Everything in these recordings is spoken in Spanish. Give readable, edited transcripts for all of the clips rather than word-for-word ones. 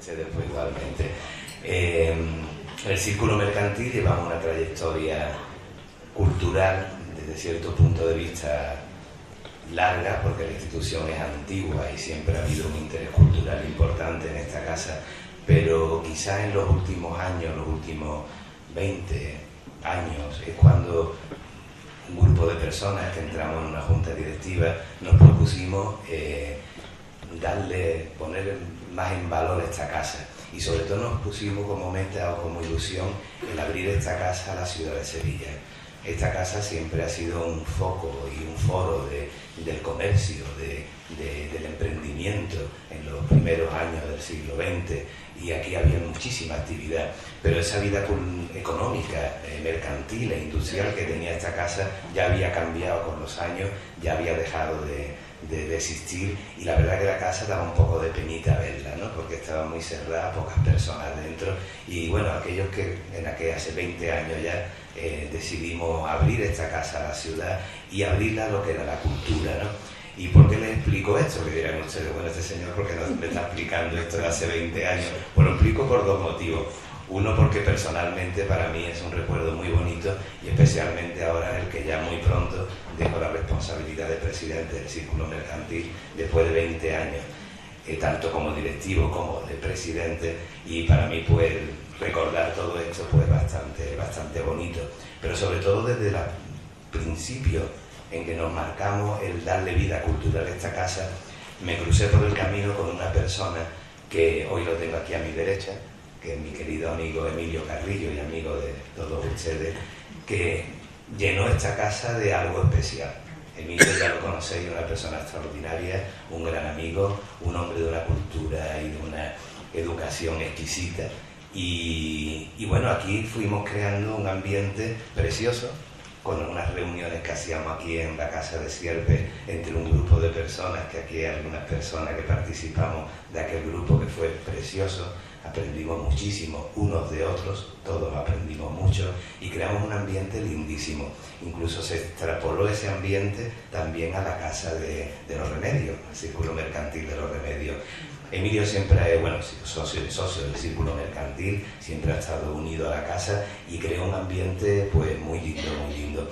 ustedes pues igualmente. El Círculo Mercantil llevamos una trayectoria cultural desde cierto punto de vista larga, porque la institución es antigua y siempre ha habido un interés cultural importante en esta casa, pero quizás en los últimos años, los últimos 20 años, es cuando un grupo de personas que entramos en una junta directiva nos propusimos poner más en valor esta casa, y sobre todo nos pusimos como meta o como ilusión el abrir esta casa a la ciudad de Sevilla. Esta casa siempre ha sido un foco y un foro del comercio, del emprendimiento en los primeros años del siglo XX, y aquí había muchísima actividad, pero esa vida económica, mercantil e industrial que tenía esta casa ya había cambiado con los años, ya había dejado de existir, y la verdad que la casa daba un poco de penita verla, ¿no? Porque estaba muy cerrada, pocas personas dentro, y bueno, aquellos que hace 20 años ya decidimos abrir esta casa a la ciudad y abrirla a lo que era la cultura, ¿no? ¿Y por qué les explico esto? Que dirán ustedes, bueno, este señor, ¿por qué no me está explicando esto de hace 20 años? Pues lo explico por dos motivos. Uno, porque personalmente para mí es un recuerdo muy bonito, y especialmente ahora en el que ya muy pronto dejo la responsabilidad de presidente del Círculo Mercantil después de 20 años, tanto como directivo como de presidente, y para mí pues recordar todo esto pues bastante bonito, pero sobre todo desde el principio en que nos marcamos el darle vida cultural a esta casa. Me crucé por el camino con una persona que hoy lo tengo aquí a mi derecha, que es mi querido amigo Emilio Carrillo, y amigo de todos ustedes, que llenó esta casa de algo especial. Emilio ya lo conocéis, una persona extraordinaria, un gran amigo, un hombre de una cultura y de una educación exquisita. Y bueno, aquí fuimos creando un ambiente precioso, con unas reuniones que hacíamos aquí en la Casa de Sierpe entre un grupo de personas, que aquí hay algunas personas que participamos de aquel grupo, que fue precioso. Aprendimos muchísimo unos de otros, todos aprendimos mucho, y creamos un ambiente lindísimo. Incluso se extrapoló ese ambiente también a la Casa de los Remedios, el Círculo Mercantil de los Remedios. Emilio siempre es socio del Círculo Mercantil, siempre ha estado unido a la casa, y creó un ambiente pues muy lindo.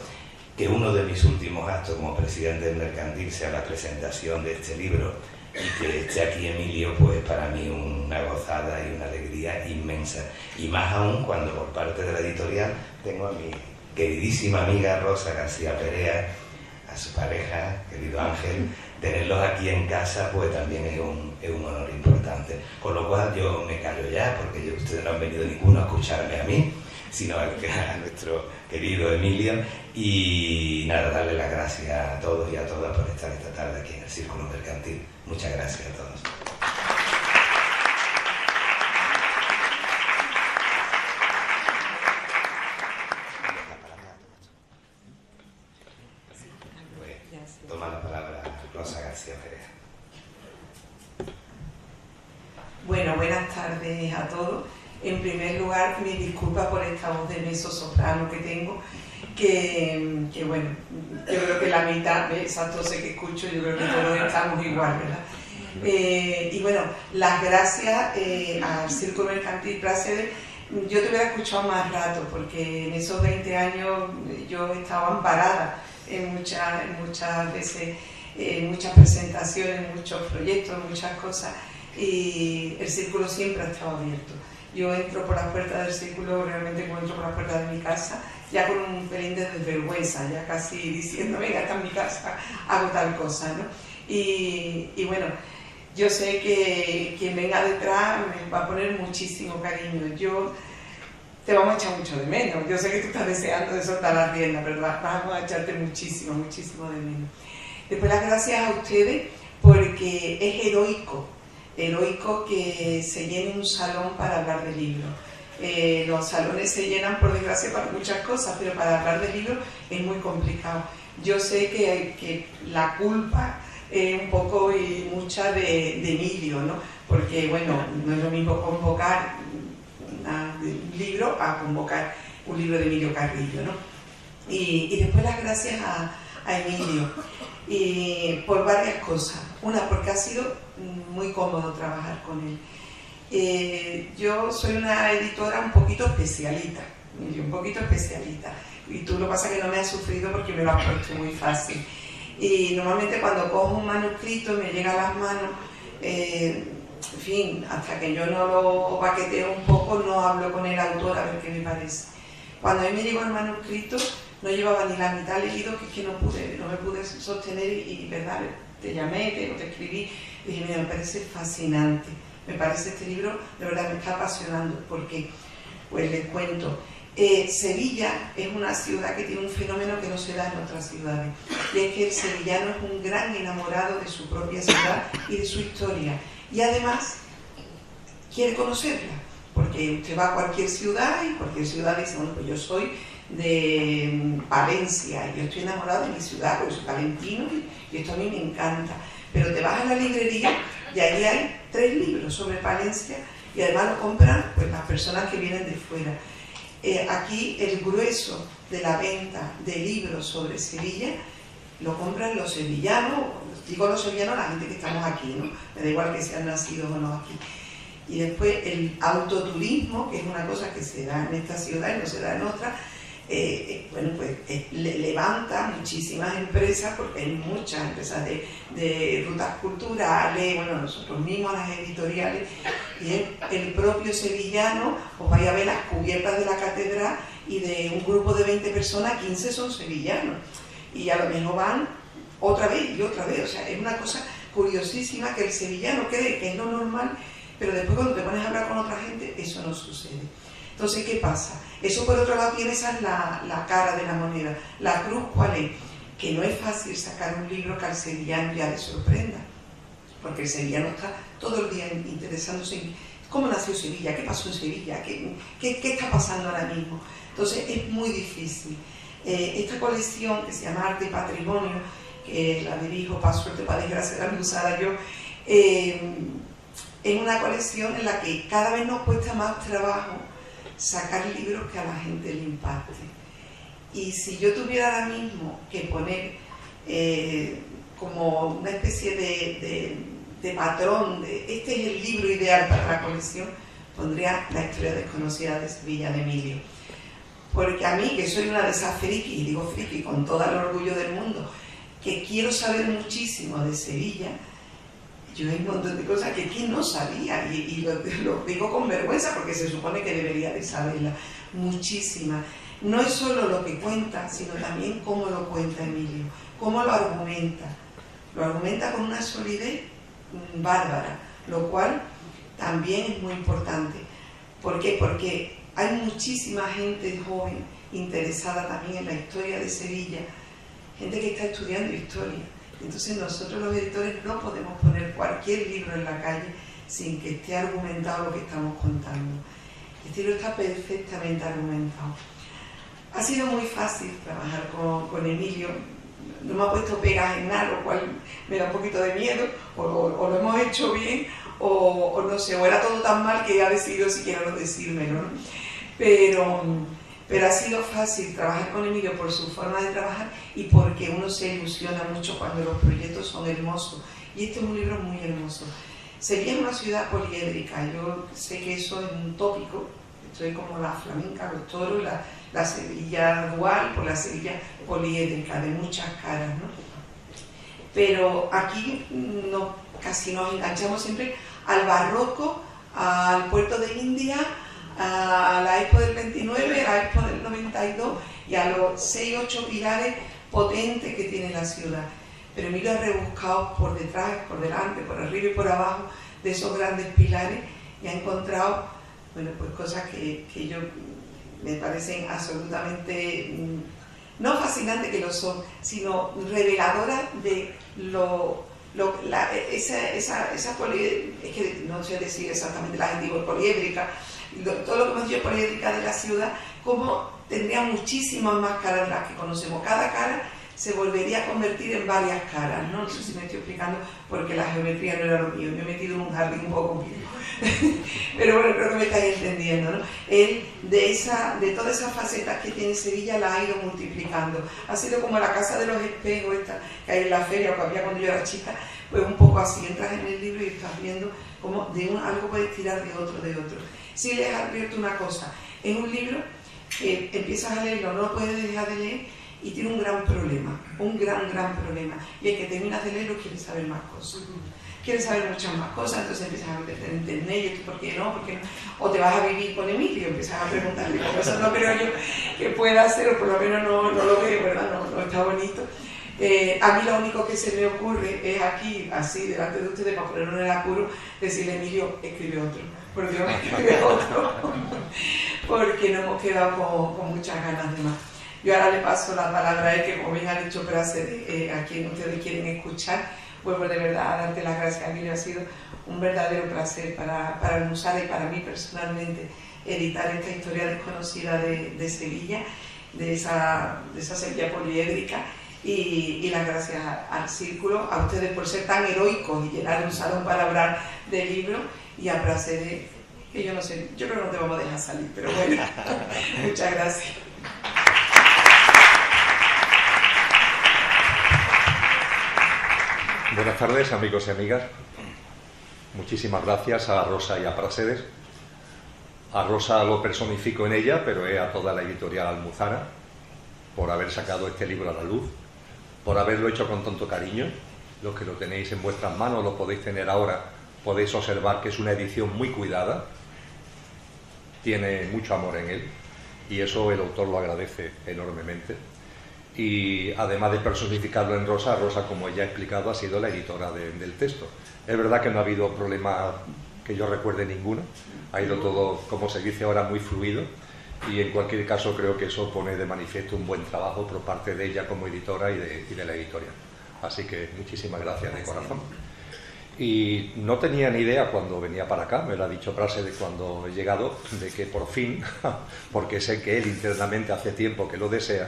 Que uno de mis últimos actos como presidente del Mercantil sea la presentación de este libro, y que esté aquí Emilio, pues para mí una gozada y una alegría inmensa, y más aún cuando por parte de la editorial tengo a mi queridísima amiga Rosa García Perea, a su pareja, querido Ángel. Tenerlos aquí en casa pues también es un honor importante, con lo cual yo me callo ya, porque ustedes no han venido ninguno a escucharme a mí, sino a nuestro querido Emilio. Y nada, darle las gracias a todos y a todas por estar esta tarde aquí en el Círculo Mercantil. Muchas gracias a todos. Toma la palabra Rosa García Perea. Bueno, buenas tardes a todos. En primer lugar, mis disculpas por esta voz de mezzosoprano que tengo, que bueno, yo creo que la mitad de esas toses que escucho, yo creo que todos estamos igual, ¿verdad? Y bueno, las gracias al Círculo Mercantil Praxedes. Yo te hubiera escuchado más rato, porque en esos 20 años yo estaba amparada en muchas veces, muchas presentaciones, muchos proyectos, muchas cosas, y el círculo siempre ha estado abierto. Yo entro por las puertas del círculo, realmente como entro por las puertas de mi casa, ya con un pelín de desvergüenza, ya casi diciendo, venga, esta es mi casa, hago tal cosa, ¿no? Y bueno, yo sé que quien venga detrás me va a poner muchísimo cariño. Te vamos a echar mucho de menos. Yo sé que tú estás deseando de soltar la rienda, pero vamos a echarte muchísimo de menos. Después las gracias a ustedes, porque es heroico que se llene un salón para hablar de libros. Los salones se llenan, por desgracia, para muchas cosas, pero para hablar de libros es muy complicado. Yo sé que la culpa es un poco y mucha de Emilio, ¿no? Porque, bueno, no es lo mismo convocar un libro a convocar un libro de Emilio Carrillo, ¿no? Y después las gracias a Emilio, y por varias cosas. Una, porque ha sido muy cómodo trabajar con él, Yo soy una editora un poquito especialita, y tú lo que pasa es que no me has sufrido porque me lo has puesto muy fácil. Y normalmente cuando cojo un manuscrito me llega a las manos, en fin, hasta que yo no lo baqueteo un poco, no hablo con el autor a ver qué me parece. Cuando a mí me llegó el manuscrito, no llevaba ni la mitad leído, que es que no me pude sostener y verdad, te llamé, te escribí, y dije, mira, me parece fascinante, me parece este libro, de verdad me está apasionando, porque, pues les cuento, Sevilla es una ciudad que tiene un fenómeno que no se da en otras ciudades, y es que el sevillano es un gran enamorado de su propia ciudad y de su historia, y además quiere conocerla, porque usted va a cualquier ciudad y cualquier ciudad dice, bueno, pues yo soy de Valencia y yo estoy enamorado de mi ciudad porque soy palentino y esto a mí me encanta, pero te vas a la librería y allí hay 3 libros sobre Palencia y además lo compran pues las personas que vienen de fuera. Aquí el grueso de la venta de libros sobre Sevilla lo compran los sevillanos, digo los sevillanos, la gente que estamos aquí, ¿no? Me da igual que sean nacidos o no aquí. Y después el autoturismo, que es una cosa que se da en esta ciudad y no se da en otra, bueno, pues levanta muchísimas empresas, porque hay muchas empresas de rutas culturales, bueno, nosotros mismos las editoriales, y el propio sevillano, os vais a ver las cubiertas de la catedral y de un grupo de 20 personas, 15 son sevillanos, y a lo mejor van otra vez y otra vez, o sea, es una cosa curiosísima que el sevillano cree que es lo normal, pero después cuando te pones a hablar con otra gente, eso no sucede. Entonces, ¿qué pasa? Eso por otro lado tiene esa la cara de la moneda. La cruz, ¿cuál es? Que no es fácil sacar un libro que al sevillano ya le sorprenda, porque el sevillano está todo el día interesándose en cómo nació Sevilla, qué pasó en Sevilla, qué está pasando ahora mismo. Entonces, es muy difícil. Esta colección que se llama Arte y Patrimonio, que la dirijo, para suerte, para desgracia, la usada yo, es una colección en la que cada vez nos cuesta más trabajo sacar libros que a la gente le impacte. Y si yo tuviera ahora mismo que poner como una especie de patrón, este es el libro ideal para la colección, pondría La historia desconocida de Sevilla, de Emilio. Porque a mí, que soy una de esas frikis, y digo friki con todo el orgullo del mundo, que quiero saber muchísimo de Sevilla, yo hay un montón de cosas que aquí no sabía y lo digo con vergüenza porque se supone que debería de saberla, muchísimas. No es solo lo que cuenta, sino también cómo lo cuenta Emilio, cómo lo argumenta. Lo argumenta con una solidez bárbara, lo cual también es muy importante. ¿Por qué? Porque hay muchísima gente joven interesada también en la historia de Sevilla, gente que está estudiando historia. Entonces nosotros los editores no podemos poner cualquier libro en la calle sin que esté argumentado lo que estamos contando. Este libro está perfectamente argumentado. Ha sido muy fácil trabajar con Emilio, no me ha puesto pegas en nada, lo cual me da un poquito de miedo, o lo hemos hecho bien, o no sé, o era todo tan mal que ha decidido siquiera no decírmelo, ¿no? Pero ha sido fácil trabajar con Emilio por su forma de trabajar y porque uno se ilusiona mucho cuando los proyectos son hermosos. Y este es un libro muy hermoso. Sevilla es una ciudad poliédrica. Yo sé que eso es un tópico. Estoy como la flamenca, los toros, la Sevilla dual, por la Sevilla poliédrica, de muchas caras, ¿no? Pero aquí casi nos enganchamos siempre al barroco, al puerto de India, a la Expo del 29, a la Expo del 92 y a los 6 o 8 pilares potentes que tiene la ciudad. Pero Emilio ha rebuscado por detrás, por delante, por arriba y por abajo de esos grandes pilares y ha encontrado, bueno, pues cosas que yo me parecen absolutamente, no fascinantes que lo son, sino reveladoras de esa es que no sé decir exactamente la gente poliédrica, todo lo que hemos dicho poliédrica de la ciudad, como tendría muchísimas más caras de las que conocemos. Cada cara se volvería a convertir en varias caras, ¿no? No sé si me estoy explicando, porque la geometría no era lo mío, me he metido en un jardín un poco mío. Pero bueno, creo que me estáis entendiendo, ¿no? Él, de todas esas facetas que tiene Sevilla, las ha ido multiplicando. Ha sido como la casa de los espejos esta que hay en la feria, o que había cuando yo era chica, pues un poco así, entras en el libro y estás viendo cómo algo puedes tirar de otro. Si les advierto una cosa, es un libro que empiezas a leerlo, no lo puedes dejar de leer y tiene un gran problema, un gran problema, y es que terminas de leerlo quieres saber más cosas. Quieres saber muchas más cosas, entonces empiezas a meter en internet, y esto, ¿por qué no? O te vas a vivir con Emilio, empiezas a preguntarle, como eso no creo yo que pueda hacer, o por lo menos no lo veo, ¿verdad? No está bonito. A mí lo único que se me ocurre es aquí, así, delante de ustedes, para ponerlo en el apuro, decirle, Emilio, escribe otro, por Dios, escribe otro, porque nos hemos quedado con muchas ganas de más. Yo ahora le paso la palabra a él, que como bien ha dicho Praxedes, a quien ustedes quieren escuchar. Vuelvo de verdad a darte las gracias, Emilio, ha sido un verdadero placer para Almusara y para mí personalmente editar esta historia desconocida de Sevilla, de esa Sevilla poliédrica, y las gracias al Círculo, a ustedes por ser tan heroicos y llenar un salón para hablar de libros, y a Praxedes, que yo no sé, yo creo que no te vamos a dejar salir, pero bueno, muchas gracias. Buenas tardes, amigos y amigas. Muchísimas gracias a Rosa y a Praxedes. A Rosa lo personifico en ella, pero es a toda la editorial Almuzara, por haber sacado este libro a la luz, por haberlo hecho con tanto cariño. Los que lo tenéis en vuestras manos, lo podéis tener ahora, podéis observar que es una edición muy cuidada, tiene mucho amor en él, y eso el autor lo agradece enormemente. Y además de personificarlo en Rosa, Rosa, como ella ha explicado, ha sido la editora del texto. Es verdad que no ha habido problema que yo recuerde ninguno, ha ido todo, como se dice ahora, muy fluido, y en cualquier caso creo que eso pone de manifiesto un buen trabajo por parte de ella como editora y de la editorial. Así que muchísimas gracias de corazón. Y no tenía ni idea cuando venía para acá, me lo ha dicho Praxedes cuando he llegado, de que por fin, porque sé que él internamente hace tiempo que lo desea,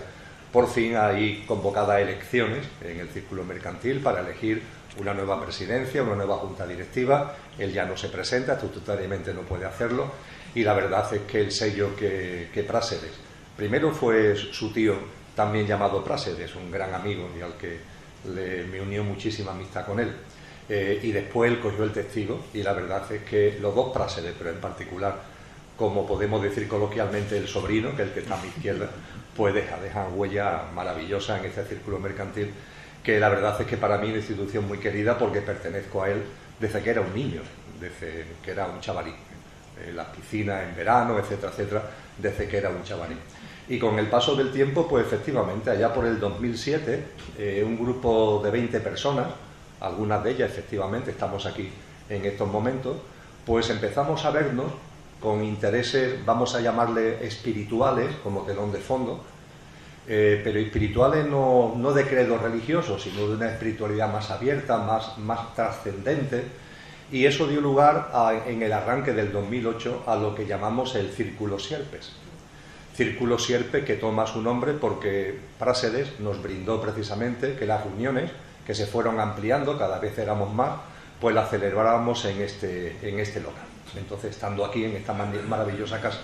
por fin hay convocadas elecciones en el Círculo Mercantil para elegir una nueva presidencia, una nueva junta directiva. Él ya no se presenta, estatutariamente no puede hacerlo, y la verdad es que el sello que Praxedes, primero fue su tío, también llamado Praxedes, un gran amigo y al que me unió muchísima amistad con él, y después él cogió el testigo, y la verdad es que los dos Praxedes, pero en particular, como podemos decir coloquialmente, el sobrino, que es el que está a mi izquierda, pues dejan huella maravillosa en este Círculo Mercantil, que la verdad es que para mí es una institución muy querida porque pertenezco a él desde que era un niño, desde que era un chavalín, en las piscinas en verano, etcétera, etcétera, desde que era un chavalín. Y con el paso del tiempo, pues efectivamente, allá por el 2007, un grupo de 20 personas, algunas de ellas efectivamente estamos aquí en estos momentos, pues empezamos a vernos con intereses, vamos a llamarle espirituales, como telón de fondo, pero espirituales no de credo religioso, sino de una espiritualidad más abierta, más trascendente, y eso dio lugar en el arranque del 2008 a lo que llamamos el Círculo Sierpes. Círculo Sierpe, que toma su nombre porque Praxedes nos brindó precisamente que las reuniones, que se fueron ampliando, cada vez éramos más, pues las celebrábamos en este local. Entonces, estando aquí en esta maravillosa casa,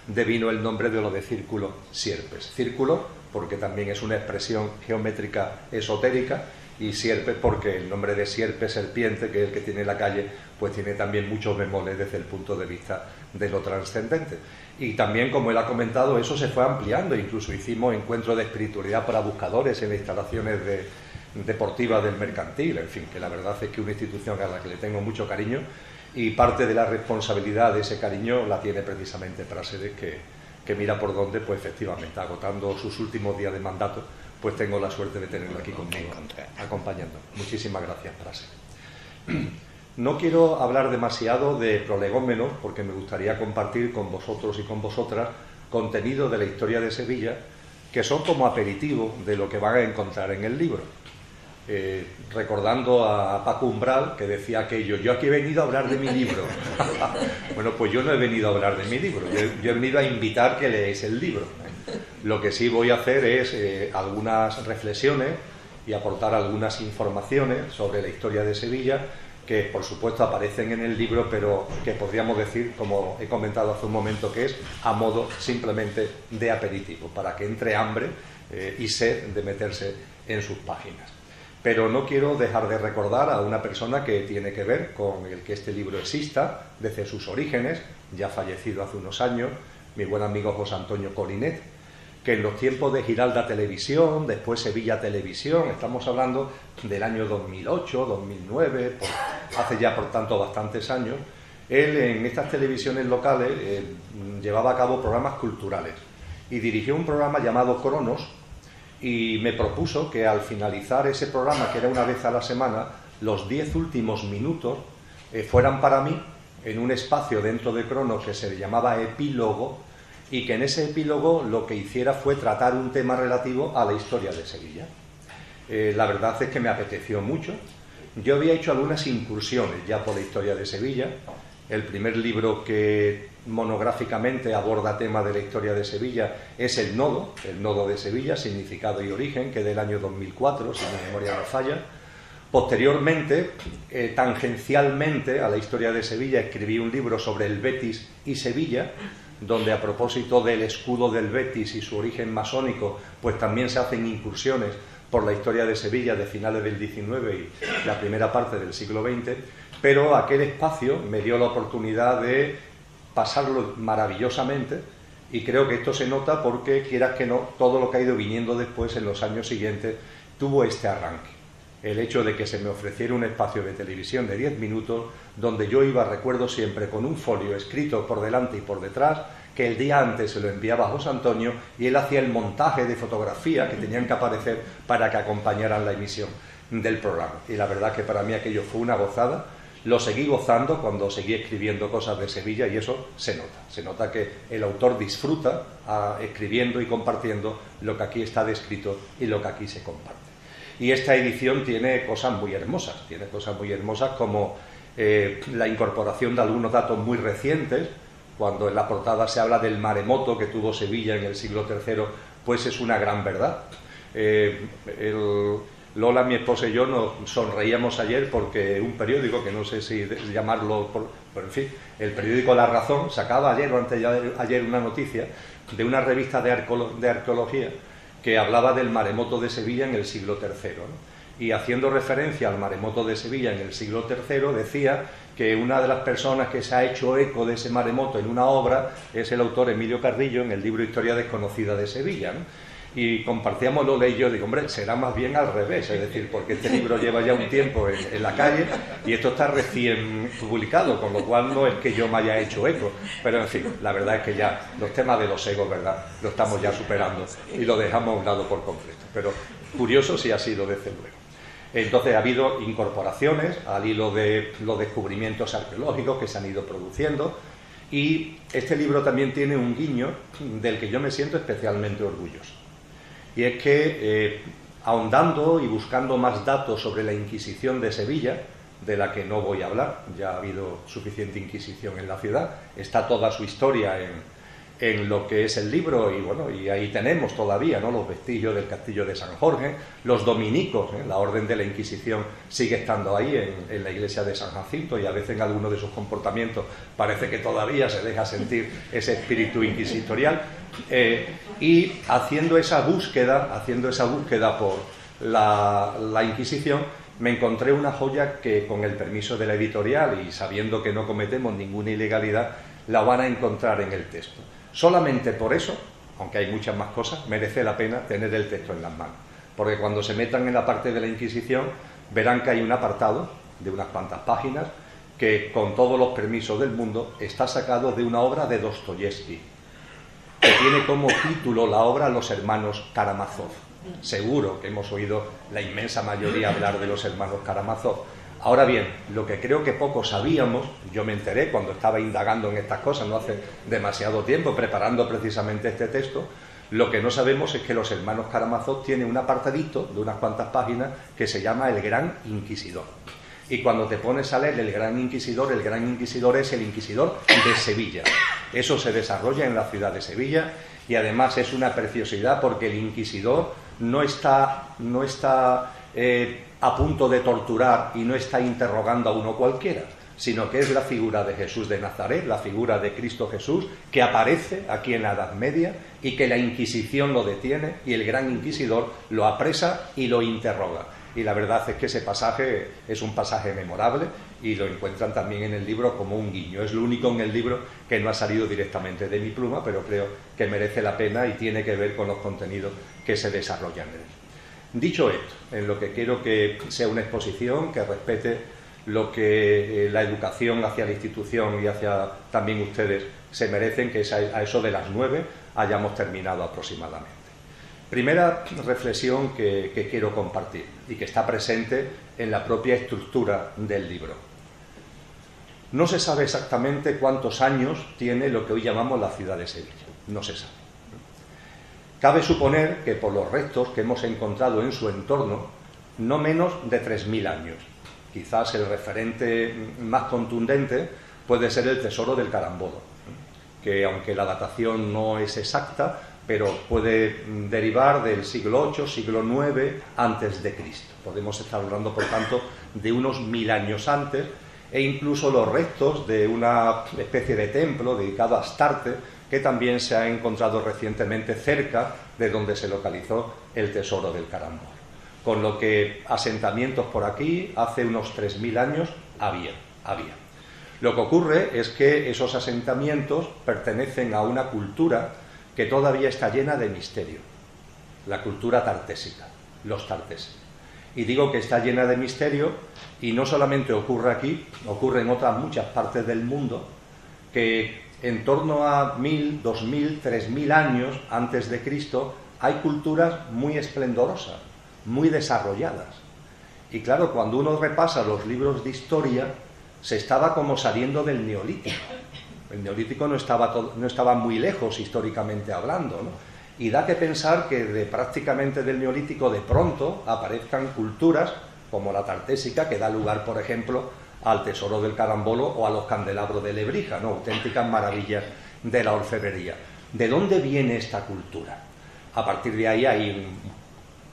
devino el nombre de lo de Círculo Sierpes. Círculo, porque también es una expresión geométrica esotérica, y Sierpe, porque el nombre de Sierpe, serpiente, que es el que tiene la calle, pues tiene también muchos bemoles desde el punto de vista de lo trascendente. Y también, como él ha comentado, eso se fue ampliando, incluso hicimos encuentros de espiritualidad para buscadores en las instalaciones deportivas del Mercantil, en fin, que la verdad es que una institución a la que le tengo mucho cariño, y parte de la responsabilidad de ese cariño la tiene precisamente Praxedes, que mira por dónde, pues efectivamente, agotando sus últimos días de mandato, pues tengo la suerte de tenerlo aquí conmigo, acompañando. Muchísimas gracias, Praxedes. No quiero hablar demasiado de prolegómenos, porque me gustaría compartir con vosotros y con vosotras contenido de la historia de Sevilla, que son como aperitivo de lo que van a encontrar en el libro. Recordando a Paco Umbral, que decía aquello: yo aquí he venido a hablar de mi libro. Bueno, pues yo no he venido a hablar de mi libro, yo he venido a invitar que leáis el libro, Lo que sí voy a hacer es algunas reflexiones y aportar algunas informaciones sobre la historia de Sevilla, que por supuesto aparecen en el libro, pero que podríamos decir, como he comentado hace un momento, que es a modo simplemente de aperitivo, para que entre hambre y sed de meterse en sus páginas. Pero no quiero dejar de recordar a una persona que tiene que ver con el que este libro exista desde sus orígenes, ya fallecido hace unos años, mi buen amigo José Antonio Colinet, que en los tiempos de Giralda Televisión, después Sevilla Televisión, estamos hablando del año 2008, 2009, hace ya por tanto bastantes años, él en estas televisiones locales llevaba a cabo programas culturales y dirigió un programa llamado Cronos, y me propuso que al finalizar ese programa, que era una vez a la semana, los 10 últimos minutos fueran para mí en un espacio dentro de Cronos que se llamaba Epílogo, y que en ese epílogo lo que hiciera fue tratar un tema relativo a la historia de Sevilla. La verdad es que me apeteció mucho. Yo había hecho algunas incursiones ya por la historia de Sevilla. El primer libro que monográficamente aborda temas de la historia de Sevilla es El Nodo de Sevilla, Significado y Origen, que es del año 2004, si mi memoria no falla. Posteriormente, tangencialmente a la historia de Sevilla, escribí un libro sobre el Betis y Sevilla, donde a propósito del escudo del Betis y su origen masónico, pues también se hacen incursiones por la historia de Sevilla de finales del XIX y la primera parte del siglo XX, pero aquel espacio me dio la oportunidad de pasarlo maravillosamente, y creo que esto se nota porque, quieras que no, todo lo que ha ido viniendo después en los años siguientes tuvo este arranque. El hecho de que se me ofreciera un espacio de televisión de 10 minutos, donde yo iba, recuerdo siempre, con un folio escrito por delante y por detrás, que el día antes se lo enviaba a José Antonio y él hacía el montaje de fotografía que tenían que aparecer para que acompañaran la emisión del programa. Y la verdad que para mí aquello fue una gozada. Lo seguí gozando cuando seguí escribiendo cosas de Sevilla, y eso se nota. Se nota que el autor disfruta escribiendo y compartiendo lo que aquí está descrito y lo que aquí se comparte. Y esta edición tiene cosas muy hermosas, como la incorporación de algunos datos muy recientes. Cuando en la portada se habla del maremoto que tuvo Sevilla en el siglo III, pues es una gran verdad. Lola, mi esposa y yo nos sonreíamos ayer porque un periódico, que no sé si llamarlo, pero en fin, el periódico La Razón sacaba ayer o antes de ayer una noticia de una revista de arqueología que hablaba del maremoto de Sevilla en el siglo III, ¿no? Y haciendo referencia al maremoto de Sevilla en el siglo III, decía que una de las personas que se ha hecho eco de ese maremoto en una obra es el autor Emilio Carrillo en el libro Historia desconocida de Sevilla, ¿no? Y compartíamos Lola y yo, digo, hombre, será más bien al revés, es decir, porque este libro lleva ya un tiempo en la calle y esto está recién publicado, con lo cual no es que yo me haya hecho eco, pero en fin, la verdad es que ya los temas de los egos, ¿verdad?, lo estamos ya superando y lo dejamos a un lado por completo, pero curioso sí ha sido desde luego. Entonces ha habido incorporaciones al hilo de los descubrimientos arqueológicos que se han ido produciendo, y este libro también tiene un guiño del que yo me siento especialmente orgulloso. Y es que, ahondando y buscando más datos sobre la Inquisición de Sevilla, de la que no voy a hablar, ya ha habido suficiente Inquisición en la ciudad, está toda su historia en lo que es el libro, y bueno, y ahí tenemos todavía, ¿no?, los vestigios del castillo de San Jorge, los dominicos, la orden de la Inquisición sigue estando ahí en la iglesia de San Jacinto, y a veces en algunos de sus comportamientos parece que todavía se deja sentir ese espíritu inquisitorial, y haciendo esa búsqueda por la Inquisición, me encontré una joya que, con el permiso de la editorial y sabiendo que no cometemos ninguna ilegalidad, la van a encontrar en el texto. Solamente por eso, aunque hay muchas más cosas, merece la pena tener el texto en las manos, porque cuando se metan en la parte de la Inquisición verán que hay un apartado de unas cuantas páginas que, con todos los permisos del mundo, está sacado de una obra de Dostoyevsky, que tiene como título la obra Los hermanos Karamazov. Seguro que hemos oído la inmensa mayoría hablar de los hermanos Karamazov. Ahora bien, lo que creo que pocos sabíamos, yo me enteré cuando estaba indagando en estas cosas, no hace demasiado tiempo, preparando precisamente este texto, lo que no sabemos es que los hermanos Karamazov tienen un apartadito de unas cuantas páginas que se llama El Gran Inquisidor. Y cuando te pones a leer el Gran Inquisidor es el Inquisidor de Sevilla. Eso se desarrolla en la ciudad de Sevilla y además es una preciosidad porque el Inquisidor no está a punto de torturar y no está interrogando a uno cualquiera, sino que es la figura de Jesús de Nazaret, la figura de Cristo Jesús, que aparece aquí en la Edad Media y que la Inquisición lo detiene y el Gran Inquisidor lo apresa y lo interroga. Y la verdad es que ese pasaje es un pasaje memorable y lo encuentran también en el libro como un guiño. Es lo único en el libro que no ha salido directamente de mi pluma, pero creo que merece la pena y tiene que ver con los contenidos que se desarrollan en él. Dicho esto, en lo que quiero que sea una exposición que respete lo que la educación hacia la institución y hacia también ustedes se merecen, que es a eso de las 9 hayamos terminado aproximadamente. Primera reflexión que quiero compartir y que está presente en la propia estructura del libro. No se sabe exactamente cuántos años tiene lo que hoy llamamos la ciudad de Sevilla. No se sabe. Cabe suponer que por los restos que hemos encontrado en su entorno, no menos de 3000 años. Quizás el referente más contundente puede ser el Tesoro del Carambolo, que aunque la datación no es exacta, pero puede derivar del siglo VIII, siglo IX antes de Cristo. Podemos estar hablando, por tanto, de unos 1000 años antes, e incluso los restos de una especie de templo dedicado a Astarte, que también se ha encontrado recientemente cerca de donde se localizó el Tesoro del Carambolo. Con lo que asentamientos por aquí hace unos 3000 años había. Lo que ocurre es que esos asentamientos pertenecen a una cultura que todavía está llena de misterio, la cultura tartésica, los tarteses. Y digo que está llena de misterio y no solamente ocurre aquí, ocurre en otras muchas partes del mundo, que en torno a 1000, 2000, 3000 años antes de Cristo hay culturas muy esplendorosas, muy desarrolladas. Y claro, cuando uno repasa los libros de historia, se estaba como saliendo del Neolítico. El Neolítico no estaba muy lejos históricamente hablando, ¿no? Y da que pensar que prácticamente del Neolítico de pronto aparezcan culturas como la tartésica, que da lugar, por ejemplo, al Tesoro del Carambolo o a los candelabros de Lebrija, ¿no? Auténticas maravillas de la orfebrería. ¿De dónde viene esta cultura? A partir de ahí hay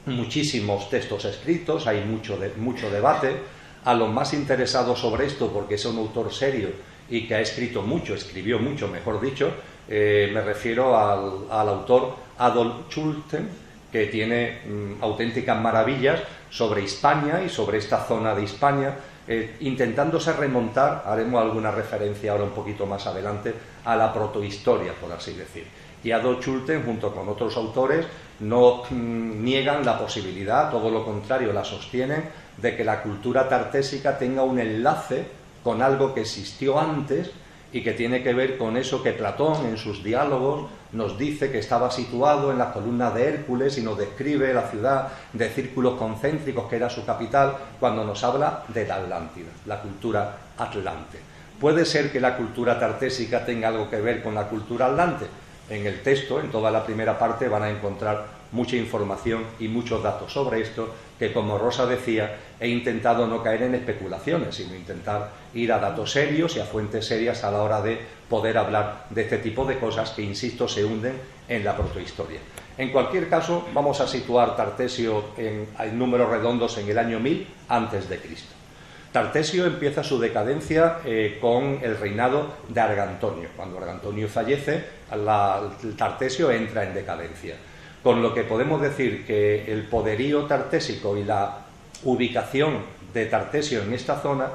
muchísimos textos escritos, hay mucho debate. A los más interesados sobre esto, porque es un autor serio y que ha escribió mucho, mejor dicho, me refiero al autor Adolf Schulten, que tiene auténticas maravillas sobre Hispania y sobre esta zona de Hispania, intentándose remontar, haremos alguna referencia ahora un poquito más adelante, a la protohistoria, por así decir. Y Adolf Schulten, junto con otros autores, no niegan la posibilidad, todo lo contrario, la sostienen, de que la cultura tartésica tenga un enlace con algo que existió antes y que tiene que ver con eso que Platón en sus diálogos nos dice que estaba situado en las columnas de Hércules y nos describe la ciudad de círculos concéntricos que era su capital cuando nos habla de la Atlántida, la cultura atlante. ¿Puede ser que la cultura tartésica tenga algo que ver con la cultura atlante? En el texto, en toda la primera parte, van a encontrar mucha información y muchos datos sobre esto, que como Rosa decía, he intentado no caer en especulaciones, sino intentar ir a datos serios y a fuentes serias a la hora de poder hablar de este tipo de cosas que, insisto, se hunden en la protohistoria. En cualquier caso, vamos a situar Tartesio en números redondos en el año 1000 antes de Cristo. Tartesio empieza su decadencia con el reinado de Argantonio. Cuando Argantonio fallece, Tartesio entra en decadencia. Con lo que podemos decir que el poderío tartésico y la ubicación de Tartesio en esta zona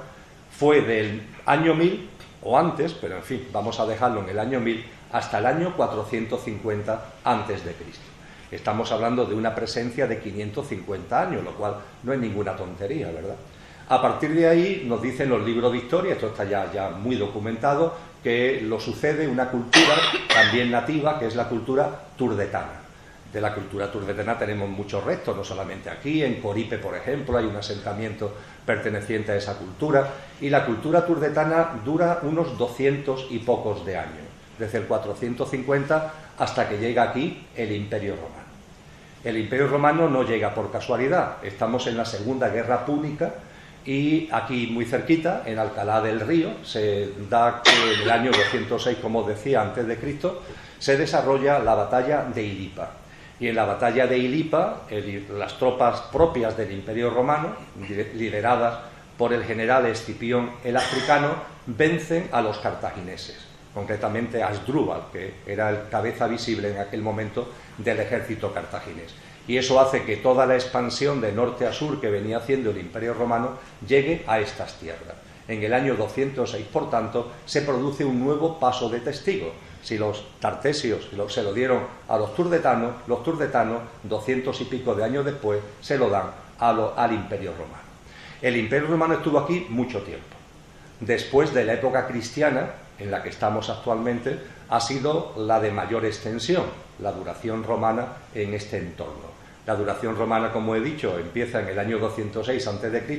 fue del año 1000 o antes, pero en fin, vamos a dejarlo en el año 1000, hasta el año 450 antes de Cristo. Estamos hablando de una presencia de 550 años, lo cual no es ninguna tontería, ¿verdad? A partir de ahí nos dicen los libros de historia, esto está ya muy documentado, que lo sucede una cultura también nativa, que es la cultura turdetana. De la cultura turdetana tenemos muchos restos, no solamente aquí, en Coripe, por ejemplo, hay un asentamiento perteneciente a esa cultura, y la cultura turdetana dura unos 200 y pocos de años, desde el 450 hasta que llega aquí el Imperio Romano. El Imperio Romano no llega por casualidad, estamos en la Segunda Guerra Púnica, Y aquí muy cerquita, en Alcalá del Río, se da que en el año 206, como os decía, antes de Cristo, se desarrolla la batalla de Ilipa. Y en la batalla de Ilipa, las tropas propias del Imperio Romano, lideradas por el general Escipión el Africano, vencen a los cartagineses, concretamente a Asdrúbal, que era el cabeza visible en aquel momento del ejército cartaginés. Y eso hace que toda la expansión de norte a sur que venía haciendo el Imperio Romano llegue a estas tierras. En el año 206, por tanto, se produce un nuevo paso de testigo. Si los tartesios se lo dieron a los turdetanos, 200 y pico de años después, se lo dan al Imperio Romano. El Imperio Romano estuvo aquí mucho tiempo. Después de la época cristiana, en la que estamos actualmente, ha sido la de mayor extensión, la duración romana en este entorno. La duración romana, como he dicho, empieza en el año 206 a.C.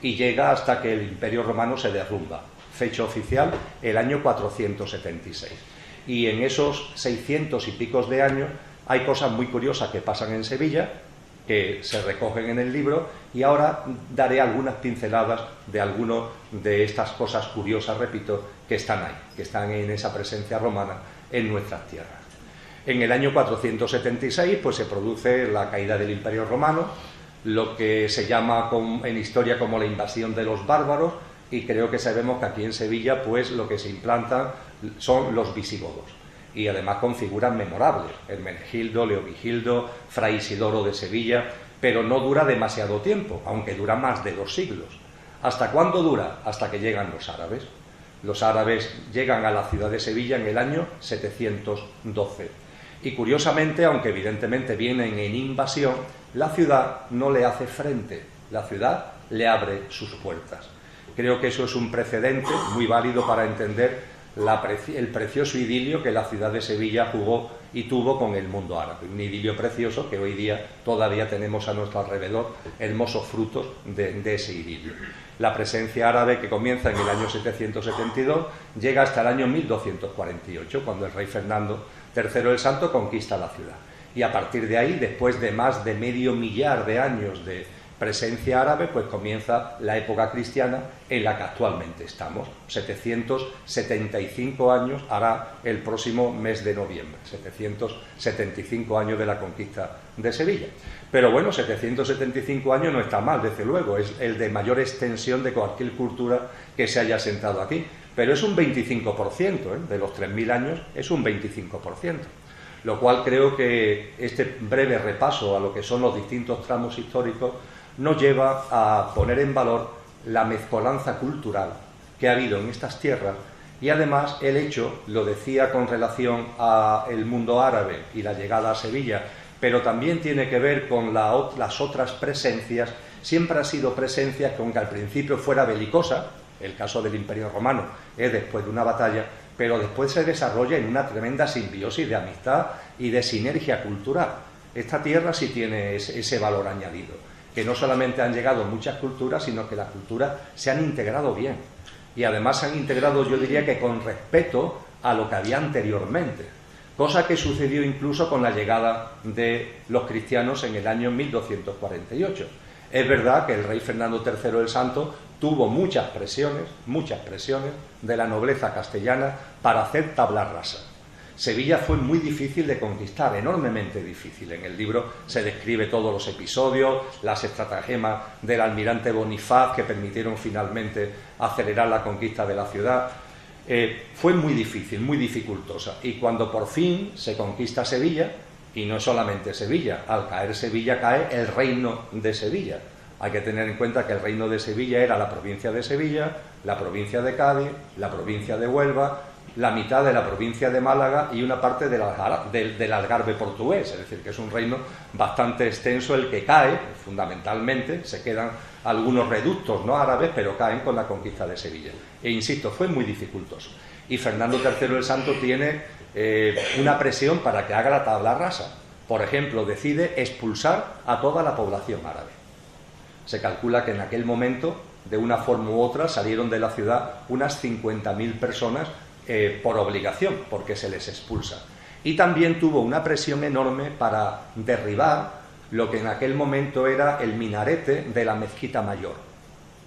y llega hasta que el Imperio Romano se derrumba. Fecha oficial, el año 476. Y en esos 600 y picos de años hay cosas muy curiosas que pasan en Sevilla, que se recogen en el libro, y ahora daré algunas pinceladas de algunas de estas cosas curiosas, repito, que están ahí, que están en esa presencia romana en nuestras tierras. En el año 476 pues se produce la caída del Imperio Romano, lo que se llama en historia como la invasión de los bárbaros, y creo que sabemos que aquí en Sevilla pues lo que se implantan son los visigodos, y además con figuras memorables, Hermenegildo, Leovigildo, Fray Isidoro de Sevilla, pero no dura demasiado tiempo, aunque dura más de 2 siglos. ¿Hasta cuándo dura? Hasta que llegan los árabes. Los árabes llegan a la ciudad de Sevilla en el año 712. Y curiosamente, aunque evidentemente vienen en invasión, la ciudad no le hace frente, la ciudad le abre sus puertas. Creo que eso es un precedente muy válido para entender el precioso idilio que la ciudad de Sevilla jugó y tuvo con el mundo árabe. Un idilio precioso que hoy día todavía tenemos a nuestro alrededor, hermosos frutos de ese idilio. La presencia árabe, que comienza en el año 772, llega hasta el año 1248, cuando el rey Fernando III el Santo conquista la ciudad. Y a partir de ahí, después de más de medio millar de años de presencia árabe, pues comienza la época cristiana en la que actualmente estamos. 775 años hará el próximo mes de noviembre, 775 años de la conquista de Sevilla. Pero bueno, 775 años no está mal, desde luego, es el de mayor extensión de cualquier cultura que se haya asentado aquí, pero es un 25%, de los 3.000 años es un 25%. Lo cual creo que este breve repaso a lo que son los distintos tramos históricos nos lleva a poner en valor la mezcolanza cultural que ha habido en estas tierras, y además el hecho, lo decía con relación al mundo árabe y la llegada a Sevilla, pero también tiene que ver con las otras presencias. Siempre ha sido presencia que, aunque al principio fuera belicosa, el caso del Imperio Romano es después de una batalla, pero después se desarrolla en una tremenda simbiosis de amistad y de sinergia cultural. Esta tierra sí tiene ese valor añadido, que no solamente han llegado muchas culturas, sino que las culturas se han integrado bien, y además se han integrado, yo diría que con respeto a lo que había anteriormente, cosa que sucedió incluso con la llegada de los cristianos en el año 1248. Es verdad que el rey Fernando III el Santo tuvo muchas presiones de la nobleza castellana para hacer tabla rasa. Sevilla fue muy difícil de conquistar, enormemente difícil. En el libro se describe todos los episodios, las estratagemas del almirante Bonifaz que permitieron finalmente acelerar la conquista de la ciudad. Fue muy difícil, muy dificultosa. Y cuando por fin se conquista Sevilla, y no solamente Sevilla, al caer Sevilla cae el reino de Sevilla. Hay que tener en cuenta que el reino de Sevilla era la provincia de Sevilla, la provincia de Cádiz, la provincia de Huelva, la mitad de la provincia de Málaga y una parte del Algarve portugués, es decir, que es un reino bastante extenso el que cae, fundamentalmente, se quedan algunos reductos no árabes, pero caen con la conquista de Sevilla. E insisto, fue muy dificultoso. Y Fernando III el Santo tiene una presión para que haga la tabla rasa. Por ejemplo, decide expulsar a toda la población árabe. Se calcula que en aquel momento, de una forma u otra, salieron de la ciudad unas 50.000 personas por obligación, porque se les expulsa. Y también tuvo una presión enorme para derribar lo que en aquel momento era el minarete de la mezquita mayor.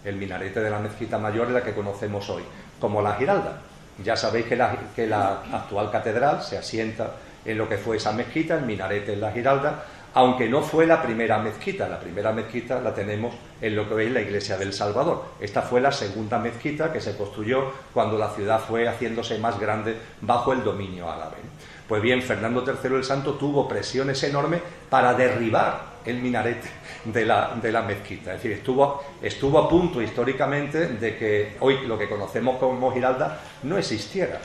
El minarete de la mezquita mayor es la que conocemos hoy como la Giralda. Ya sabéis que la actual catedral se asienta en lo que fue esa mezquita, el minarete en la Giralda, aunque no fue la primera mezquita. La primera mezquita la tenemos en lo que veis la iglesia del Salvador. Esta fue la segunda mezquita que se construyó cuando la ciudad fue haciéndose más grande bajo el dominio árabe. Pues bien, Fernando III el Santo tuvo presiones enormes para derribar el minarete de la mezquita. Es decir, estuvo a punto históricamente de que hoy lo que conocemos como Giralda no existiera.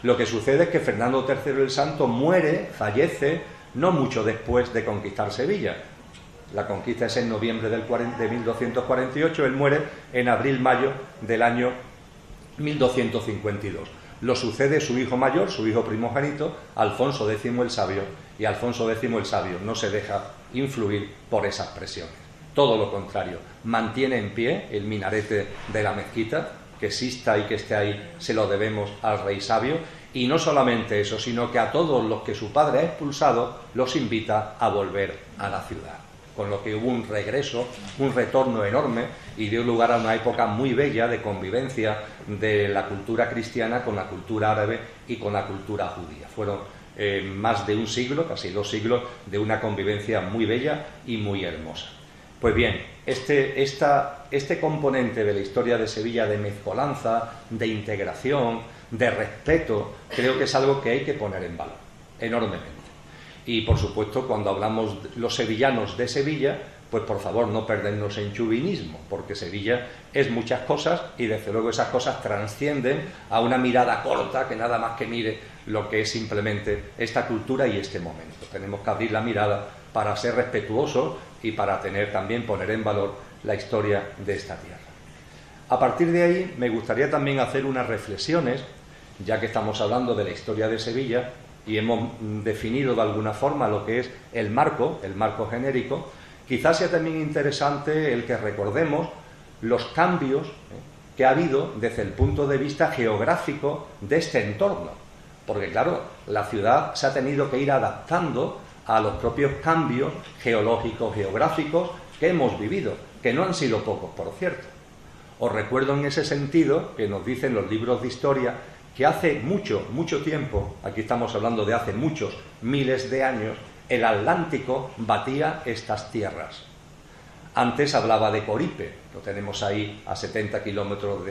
Lo que sucede es que Fernando III el Santo fallece no mucho después de conquistar Sevilla. La conquista es en noviembre de 1248, él muere en abril-mayo del año 1252. Lo sucede su hijo mayor, su hijo primogénito, Alfonso X el Sabio, y Alfonso X el Sabio no se deja influir por esas presiones. Todo lo contrario, mantiene en pie el minarete de la mezquita. Que exista y que esté ahí se lo debemos al rey sabio, y no solamente eso, sino que a todos los que su padre ha expulsado los invita a volver a la ciudad, con lo que hubo un regreso, un retorno enorme, y dio lugar a una época muy bella de convivencia de la cultura cristiana con la cultura árabe y con la cultura judía. Fueron más de un siglo, casi 2 siglos, de una convivencia muy bella y muy hermosa. Pues bien, este componente de la historia de Sevilla de mezcolanza, de integración, de respeto, creo que es algo que hay que poner en valor, enormemente. Y por supuesto, cuando hablamos los sevillanos de Sevilla, pues por favor no perdernos en chauvinismo, porque Sevilla es muchas cosas y desde luego esas cosas trascienden a una mirada corta que nada más que mire lo que es simplemente esta cultura y este momento. Tenemos que abrir la mirada para ser respetuosos y para poner en valor la historia de esta tierra. A partir de ahí me gustaría también hacer unas reflexiones, ya que estamos hablando de la historia de Sevilla y hemos definido de alguna forma lo que es el marco genérico. Quizás sea también interesante el que recordemos los cambios que ha habido desde el punto de vista geográfico de este entorno, porque claro, la ciudad se ha tenido que ir adaptando a los propios cambios geológicos, geográficos que hemos vivido, que no han sido pocos, por cierto. Os recuerdo en ese sentido que nos dicen los libros de historia que hace mucho tiempo, aquí estamos hablando de hace muchos miles de años, el Atlántico batía estas tierras. Antes hablaba de Coripe, lo tenemos ahí a 70 kilómetros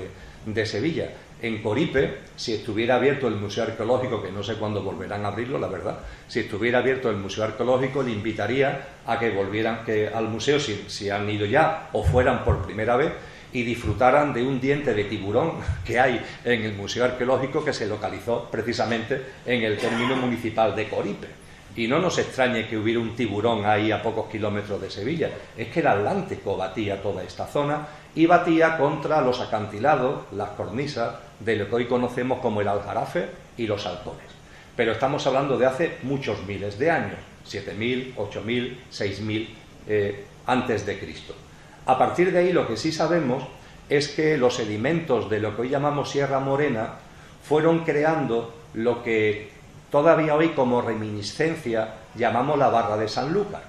de Sevilla. En Coripe, si estuviera abierto el Museo Arqueológico, que no sé cuándo volverán a abrirlo, la verdad, si estuviera abierto el Museo Arqueológico, le invitaría a que volvieran al museo, si han ido ya o fueran por primera vez, y disfrutaran de un diente de tiburón que hay en el Museo Arqueológico, que se localizó precisamente en el término municipal de Coripe. Y no nos extrañe que hubiera un tiburón ahí a pocos kilómetros de Sevilla, es que el Atlántico batía toda esta zona y batía contra los acantilados, las cornisas, de lo que hoy conocemos como el Aljarafe y los Altones. Pero estamos hablando de hace muchos miles de años, 7.000, 8.000, 6.000 antes de Cristo. A partir de ahí lo que sí sabemos es que los sedimentos de lo que hoy llamamos Sierra Morena fueron creando lo que todavía hoy como reminiscencia llamamos la Barra de Sanlúcar.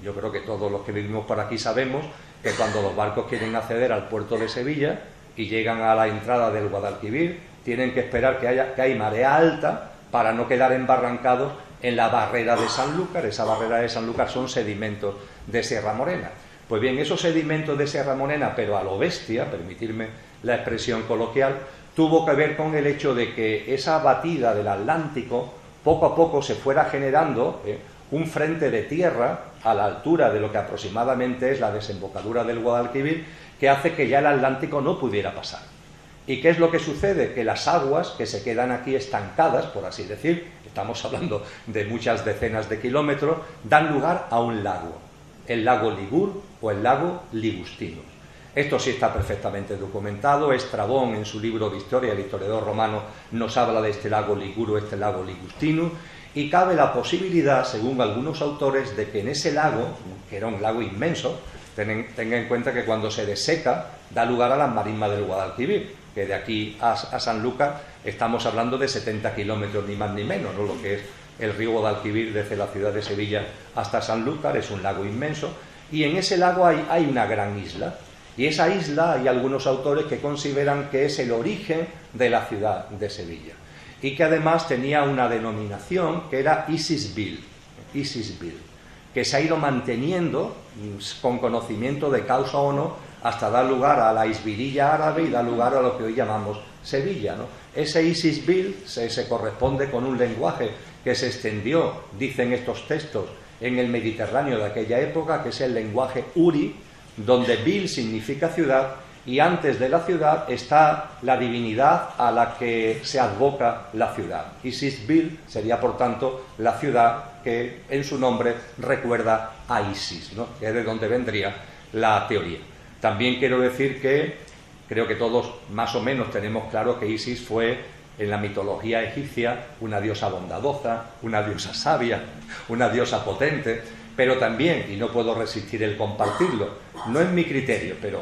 Yo creo que todos los que vivimos por aquí sabemos que cuando los barcos quieren acceder al puerto de Sevilla y llegan a la entrada del Guadalquivir, tienen que esperar que hay marea alta para no quedar embarrancados en la barrera de Sanlúcar. Esa barrera de Sanlúcar son sedimentos de Sierra Morena. Pues bien, esos sedimentos de Sierra Morena, pero a lo bestia, permitirme la expresión coloquial, tuvo que ver con el hecho de que esa batida del Atlántico poco a poco se fuera generando un frente de tierra a la altura de lo que aproximadamente es la desembocadura del Guadalquivir, que hace que ya el Atlántico no pudiera pasar. ¿Y qué es lo que sucede? Que las aguas que se quedan aquí estancadas, por así decir, estamos hablando de muchas decenas de kilómetros, dan lugar a un lago, el lago Ligur o el lago Ligustinus. Esto sí está perfectamente documentado. Estrabón, en su libro de historia, el historiador romano, nos habla de este lago Ligur o este lago Ligustinus, y cabe la posibilidad, según algunos autores, de que en ese lago, que era un lago inmenso, tenga en cuenta que cuando se deseca da lugar a las marismas del Guadalquivir, que de aquí a Sanlúcar estamos hablando de 70 kilómetros ni más ni menos, ¿no? Lo que es el río Guadalquivir desde la ciudad de Sevilla hasta Sanlúcar es un lago inmenso, y en ese lago hay una gran isla, Y esa isla hay algunos autores que consideran que es el origen de la ciudad de Sevilla y que además tenía una denominación que era Isisville, que se ha ido manteniendo con conocimiento de causa o no hasta dar lugar a la Isbililla árabe y dar lugar a lo que hoy llamamos Sevilla, ¿no? Ese Isisville se corresponde con un lenguaje que se extendió, dicen estos textos, en el Mediterráneo de aquella época, que es el lenguaje uri, donde Vil significa ciudad, y antes de la ciudad está la divinidad a la que se advoca la ciudad. Isisville sería, por tanto, la ciudad que en su nombre recuerda a Isis, ¿no? Que es de donde vendría la teoría. También quiero decir que creo que todos más o menos tenemos claro que Isis fue, en la mitología egipcia, una diosa bondadosa, una diosa sabia, una diosa potente, pero también, y no puedo resistir el compartirlo, no es mi criterio, pero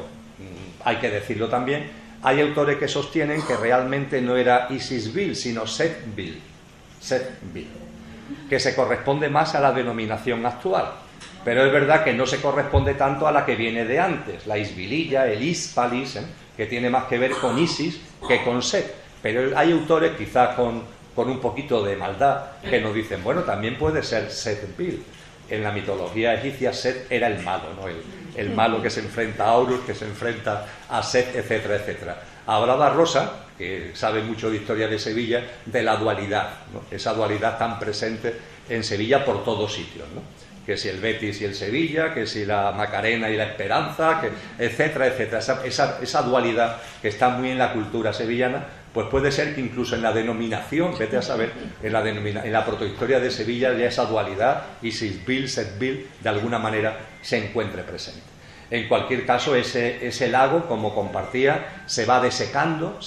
hay que decirlo también, hay autores que sostienen que realmente no era Isisville, sino Setville, que se corresponde más a la denominación actual. Pero es verdad que no se corresponde tanto a la que viene de antes, la Isbililla, el Hispalis, que tiene más que ver con Isis que con Set. Pero hay autores, quizás con un poquito de maldad, que nos dicen, bueno, también puede ser Setville. En la mitología egipcia, Set era el malo, ¿no? El malo que se enfrenta a Horus, que se enfrenta a Set, etcétera, etcétera. Hablaba Rosa, que sabe mucho de historia de Sevilla, de la dualidad, ¿no? Esa dualidad tan presente en Sevilla por todos sitios, ¿no? Que si el Betis y el Sevilla, que si la Macarena y la Esperanza, que etcétera, etcétera. Esa dualidad que está muy en la cultura sevillana, pues puede ser que incluso en la denominación, vete a saber, en la protohistoria de Sevilla ya esa dualidad, Isisville, Setville, de alguna manera se encuentre presente. En cualquier caso, ese lago, como compartía, se va desecando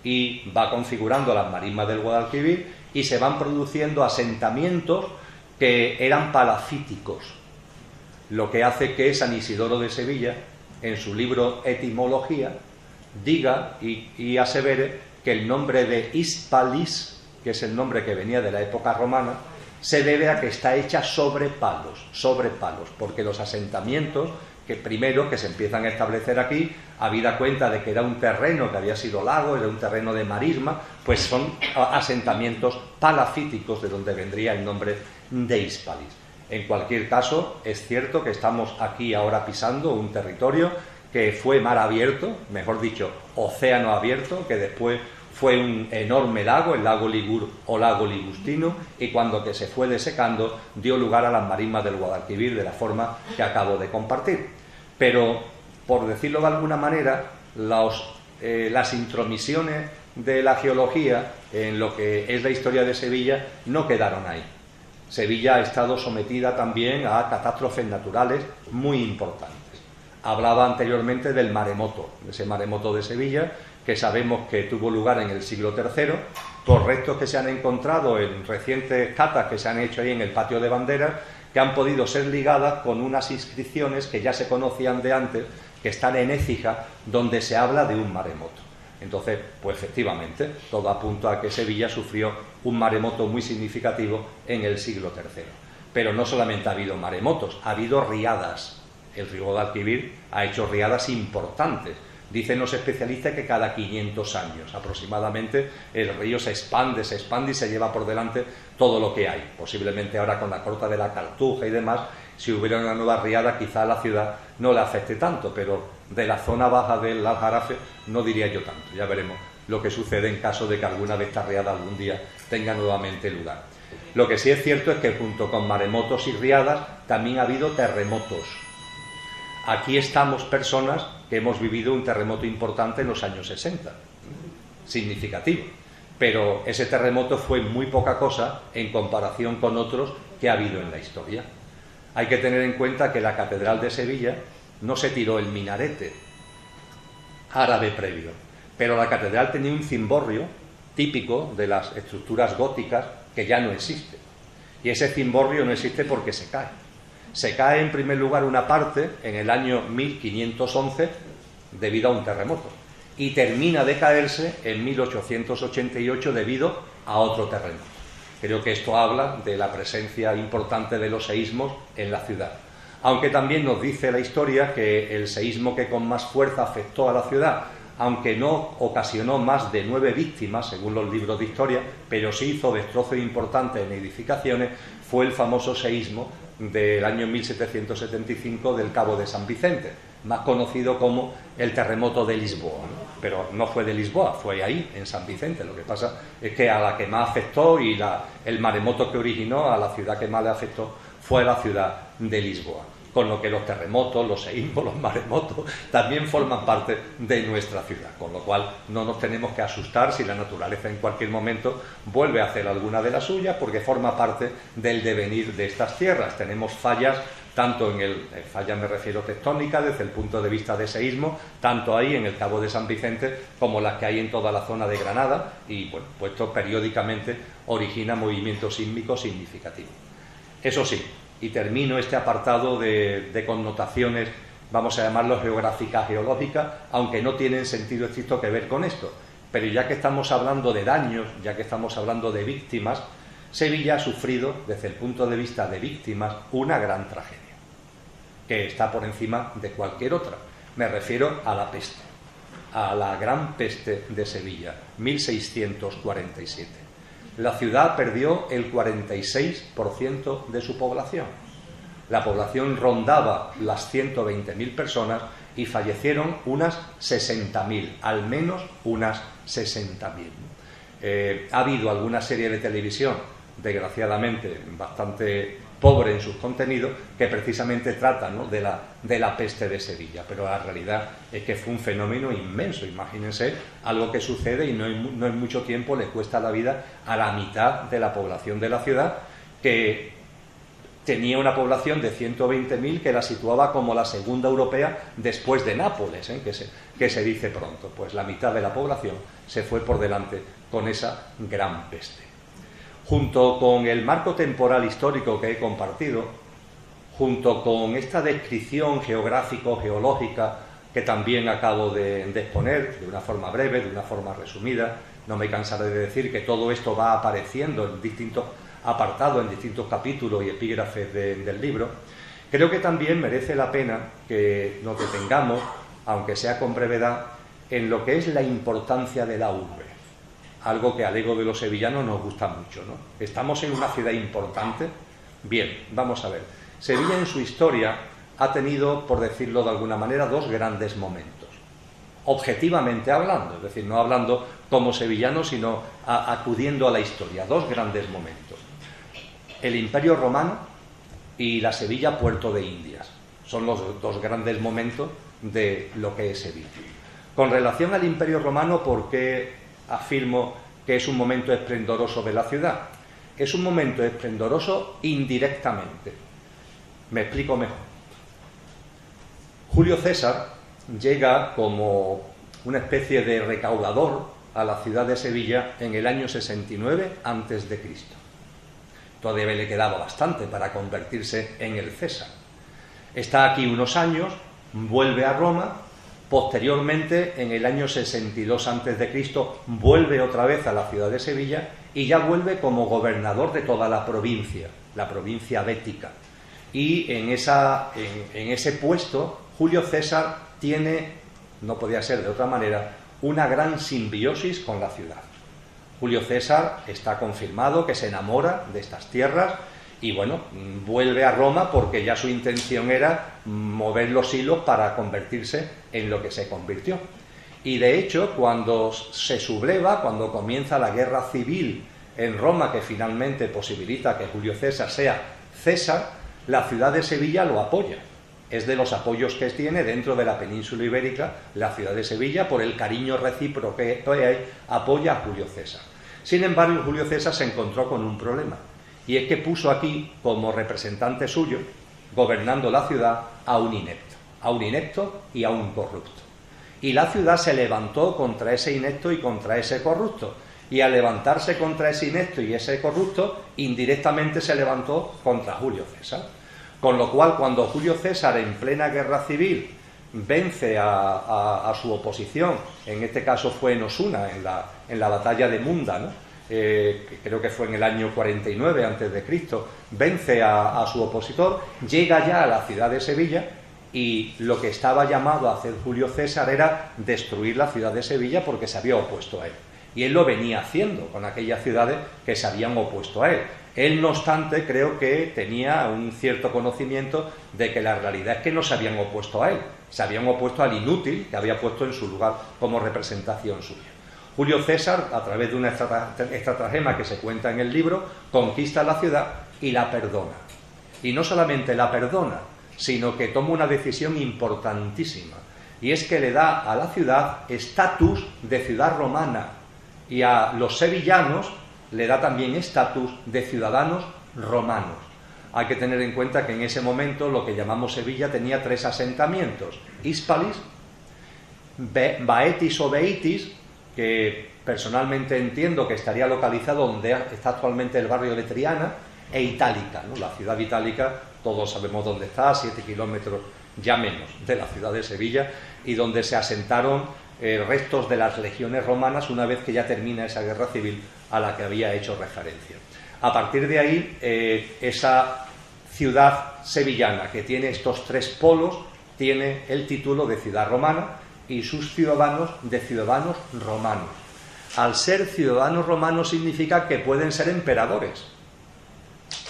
y va configurando las marismas del Guadalquivir y se van produciendo asentamientos que eran palafíticos, lo que hace que San Isidoro de Sevilla, en su libro Etimología, diga y asevere que el nombre de Hispalis, que es el nombre que venía de la época romana, se debe a que está hecha sobre palos, porque los asentamientos que se empiezan a establecer aquí, habida cuenta de que era un terreno que había sido lago, era un terreno de marisma, pues son asentamientos palafíticos, de donde vendría el nombre de Hispalis. En cualquier caso, es cierto que estamos aquí ahora pisando un territorio que fue mar abierto, mejor dicho, océano abierto, que después fue un enorme lago, el lago Ligur o lago Ligustino, y cuando que se fue desecando dio lugar a las marismas del Guadalquivir de la forma que acabo de compartir. Pero, por decirlo de alguna manera, las intromisiones de la geología en lo que es la historia de Sevilla no quedaron ahí. Sevilla ha estado sometida también a catástrofes naturales muy importantes. Hablaba anteriormente del maremoto, ese maremoto de Sevilla, que sabemos que tuvo lugar en el siglo III, por restos que se han encontrado en recientes catas que se han hecho ahí en el patio de banderas, que han podido ser ligadas con unas inscripciones que ya se conocían de antes, que están en Écija, donde se habla de un maremoto. Entonces, pues efectivamente, todo apunta a que Sevilla sufrió un maremoto muy significativo en el siglo III. Pero no solamente ha habido maremotos, ha habido riadas. El río Guadalquivir ha hecho riadas importantes. Dicen los especialistas que cada 500 años aproximadamente el río se expande y se lleva por delante todo lo que hay. Posiblemente ahora con la corta de la Cartuja y demás, si hubiera una nueva riada quizá a la ciudad no le afecte tanto, pero de la zona baja del Aljarafe no diría yo tanto. Ya veremos lo que sucede en caso de que alguna de estas riadas algún día tenga nuevamente lugar. Lo que sí es cierto es que junto con maremotos y riadas también ha habido terremotos. Aquí estamos personas que hemos vivido un terremoto importante en los años 60, significativo, pero ese terremoto fue muy poca cosa en comparación con otros que ha habido en la historia. Hay que tener en cuenta que la Catedral de Sevilla no se tiró el minarete árabe previo, pero la catedral tenía un cimborrio típico de las estructuras góticas que ya no existe, y ese cimborrio no existe porque se cae. Se cae en primer lugar una parte en el año 1511 debido a un terremoto y termina de caerse en 1888 debido a otro terremoto. Creo que esto habla de la presencia importante de los seísmos en la ciudad. Aunque también nos dice la historia que el seísmo que con más fuerza afectó a la ciudad, aunque no ocasionó más de 9 víctimas, según los libros de historia, pero sí hizo destrozos importantes en edificaciones, fue el famoso seísmo del año 1775 del Cabo de San Vicente, más conocido como el terremoto de Lisboa, ¿no? Pero no fue de Lisboa, fue ahí, en San Vicente. Lo que pasa es que a la que más afectó y el maremoto que originó, a la ciudad que más le afectó, fue la ciudad de Lisboa. Con lo que los terremotos, los seísmos, los maremotos también forman parte de nuestra ciudad, con lo cual no nos tenemos que asustar si la naturaleza en cualquier momento vuelve a hacer alguna de las suyas, porque forma parte del devenir de estas tierras. Tenemos fallas, tanto fallas me refiero tectónicas, desde el punto de vista de seísmo, tanto ahí en el Cabo de San Vicente como las que hay en toda la zona de Granada, y bueno, pues esto periódicamente origina movimientos sísmicos significativos. Eso sí, y termino este apartado de connotaciones, vamos a llamarlo geográficas, geológicas, aunque no tienen sentido estricto que ver con esto. Pero ya que estamos hablando de daños, ya que estamos hablando de víctimas, Sevilla ha sufrido, desde el punto de vista de víctimas, una gran tragedia, que está por encima de cualquier otra. Me refiero a la peste, a la gran peste de Sevilla, 1647. La ciudad perdió el 46% de su población. La población rondaba las 120.000 personas y fallecieron unas 60.000, al menos unas 60.000. Ha habido alguna serie de televisión, desgraciadamente bastante pobre en sus contenidos, que precisamente tratan, ¿no?, de la peste de Sevilla, pero la realidad es que fue un fenómeno inmenso. Imagínense algo que sucede y no en mucho tiempo le cuesta la vida a la mitad de la población de la ciudad, que tenía una población de 120.000 que la situaba como la segunda europea después de Nápoles, que se dice pronto. Pues la mitad de la población se fue por delante con esa gran peste. Junto con el marco temporal histórico que he compartido, junto con esta descripción geográfico-geológica que también acabo de exponer de una forma breve, de una forma resumida, no me cansaré de decir que todo esto va apareciendo en distintos apartados, en distintos capítulos y epígrafes del libro, creo que también merece la pena que nos detengamos, aunque sea con brevedad, en lo que es la importancia de la urbe. Algo que al ego de los sevillanos nos gusta mucho, ¿no? Estamos en una ciudad importante. Bien, vamos a ver. Sevilla en su historia ha tenido, por decirlo de alguna manera, dos grandes momentos. Objetivamente hablando, es decir, no hablando como sevillano, sino acudiendo a la historia. Dos grandes momentos. El Imperio Romano y la Sevilla Puerto de Indias. Son los dos grandes momentos de lo que es Sevilla. Con relación al Imperio Romano, ¿por qué afirmo que es un momento esplendoroso de la ciudad? Es un momento esplendoroso indirectamente. Me explico mejor. Julio César llega como una especie de recaudador a la ciudad de Sevilla en el año 69 a.C. Todavía le quedaba bastante para convertirse en el César. Está aquí unos años, vuelve a Roma. Posteriormente, en el año 62 a.C., vuelve otra vez a la ciudad de Sevilla y ya vuelve como gobernador de toda la provincia bética. Y en ese puesto, Julio César tiene, no podía ser de otra manera, una gran simbiosis con la ciudad. Julio César está confirmado que se enamora de estas tierras y bueno, vuelve a Roma porque ya su intención era mover los hilos para convertirse en lo que se convirtió. Y de hecho, cuando se subleva, cuando comienza la guerra civil en Roma, que finalmente posibilita que Julio César sea César, la ciudad de Sevilla lo apoya. Es de los apoyos que tiene dentro de la península ibérica la ciudad de Sevilla, por el cariño recíproco que hay, apoya a Julio César. Sin embargo, Julio César se encontró con un problema. Y es que puso aquí, como representante suyo, gobernando la ciudad, a un inepto y a un corrupto. Y la ciudad se levantó contra ese inepto y contra ese corrupto. Y al levantarse contra ese inepto y ese corrupto, indirectamente se levantó contra Julio César. Con lo cual, cuando Julio César, en plena guerra civil, vence a su oposición, en este caso fue en Osuna, en la batalla de Munda, ¿no?, creo que fue en el año 49 a.C., vence a su opositor, llega ya a la ciudad de Sevilla, y lo que estaba llamado a hacer Julio César era destruir la ciudad de Sevilla porque se había opuesto a él. Y él lo venía haciendo con aquellas ciudades que se habían opuesto a él. Él, no obstante, creo que tenía un cierto conocimiento de que la realidad es que no se habían opuesto a él, se habían opuesto al inútil que había puesto en su lugar como representación suya. Julio César, a través de una estratagema que se cuenta en el libro, conquista la ciudad y la perdona. Y no solamente la perdona, sino que toma una decisión importantísima, y es que le da a la ciudad estatus de ciudad romana, y a los sevillanos le da también estatus de ciudadanos romanos. Hay que tener en cuenta que en ese momento lo que llamamos Sevilla tenía 3 asentamientos: Hispalis, Baetis o Beitis, que personalmente entiendo que estaría localizado donde está actualmente el barrio de Triana, e Itálica, ¿no? La ciudad itálica, todos sabemos dónde está, 7 kilómetros ya menos de la ciudad de Sevilla, y donde se asentaron restos de las legiones romanas una vez que ya termina esa guerra civil a la que había hecho referencia. A partir de ahí, esa ciudad sevillana, que tiene estos 3 polos, tiene el título de ciudad romana y sus ciudadanos de ciudadanos romanos. Al ser ciudadanos romanos significa que pueden ser emperadores,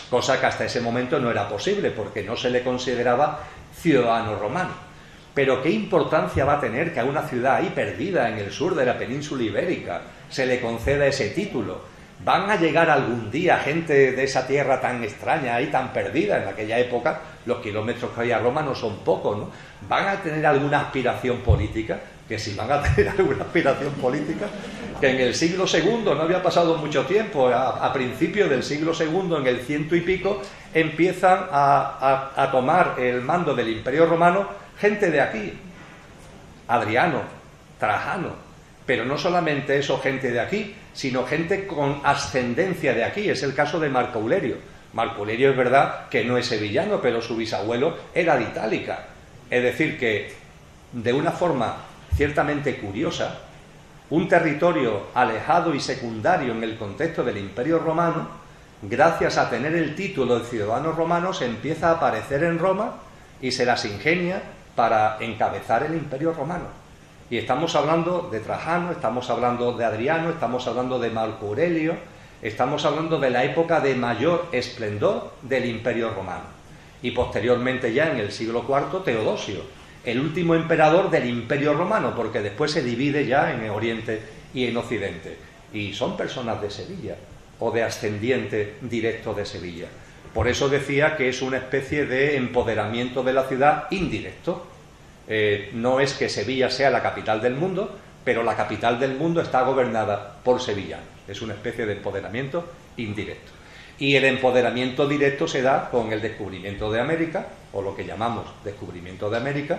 cosa que hasta ese momento no era posible porque no se le consideraba ciudadano romano. Pero ¿qué importancia va a tener que a una ciudad ahí perdida en el sur de la península ibérica se le conceda ese título? ¿Van a llegar algún día gente de esa tierra tan extraña, ahí tan perdida? En aquella época los kilómetros que había a Roma no son pocos, ¿no? ¿Van a tener alguna aspiración política? Que si van a tener alguna aspiración política, que en el siglo II, no había pasado mucho tiempo, a principios del siglo II, en el 100 y pico, empiezan a tomar el mando del Imperio Romano gente de aquí: Adriano, Trajano, pero no solamente eso, gente de aquí, sino gente con ascendencia de aquí. Es el caso de Marco Aurelio. Marco Aurelio es verdad que no es sevillano, pero su bisabuelo era de Itálica. Es decir, que de una forma ciertamente curiosa, un territorio alejado y secundario en el contexto del Imperio Romano, gracias a tener el título de ciudadanos romanos, empieza a aparecer en Roma y se las ingenia para encabezar el Imperio Romano. Y estamos hablando de Trajano, estamos hablando de Adriano, estamos hablando de Marco Aurelio, estamos hablando de la época de mayor esplendor del Imperio Romano. Y posteriormente, ya en el siglo IV, Teodosio, el último emperador del Imperio Romano, porque después se divide ya en Oriente y en Occidente. Y son personas de Sevilla, o de ascendiente directo de Sevilla. Por eso decía que es una especie de empoderamiento de la ciudad indirecto. No es que Sevilla sea la capital del mundo, pero la capital del mundo está gobernada por sevillanos. Es una especie de empoderamiento indirecto. Y el empoderamiento directo se da con el descubrimiento de América, o lo que llamamos descubrimiento de América,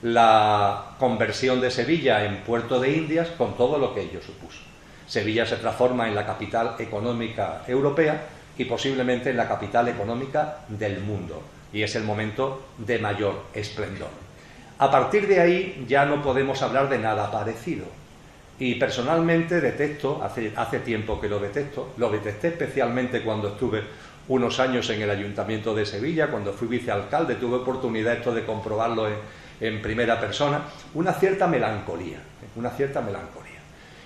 la conversión de Sevilla en puerto de Indias, con todo lo que ello supuso. Sevilla se transforma en la capital económica europea y posiblemente en la capital económica del mundo, y es el momento de mayor esplendor. A partir de ahí ya no podemos hablar de nada parecido. Y personalmente detesto, hace tiempo que lo detesté especialmente cuando estuve unos años en el Ayuntamiento de Sevilla, cuando fui vicealcalde, tuve oportunidad esto de comprobarlo en primera persona, una cierta melancolía.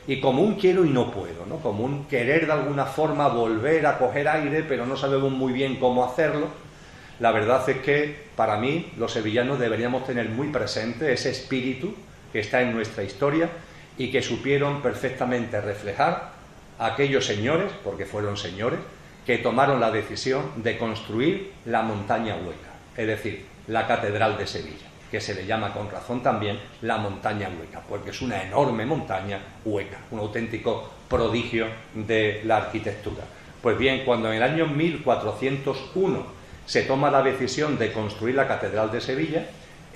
Y como un quiero y no puedo, ¿no? Como un querer de alguna forma volver a coger aire, pero no sabemos muy bien cómo hacerlo. La verdad es que para mí los sevillanos deberíamos tener muy presente ese espíritu que está en nuestra historia y que supieron perfectamente reflejar a aquellos señores, porque fueron señores, que tomaron la decisión de construir la montaña hueca, es decir, la Catedral de Sevilla, que se le llama con razón también la montaña hueca, porque es una enorme montaña hueca, un auténtico prodigio de la arquitectura. Pues bien, cuando en el año 1401 se toma la decisión de construir la Catedral de Sevilla,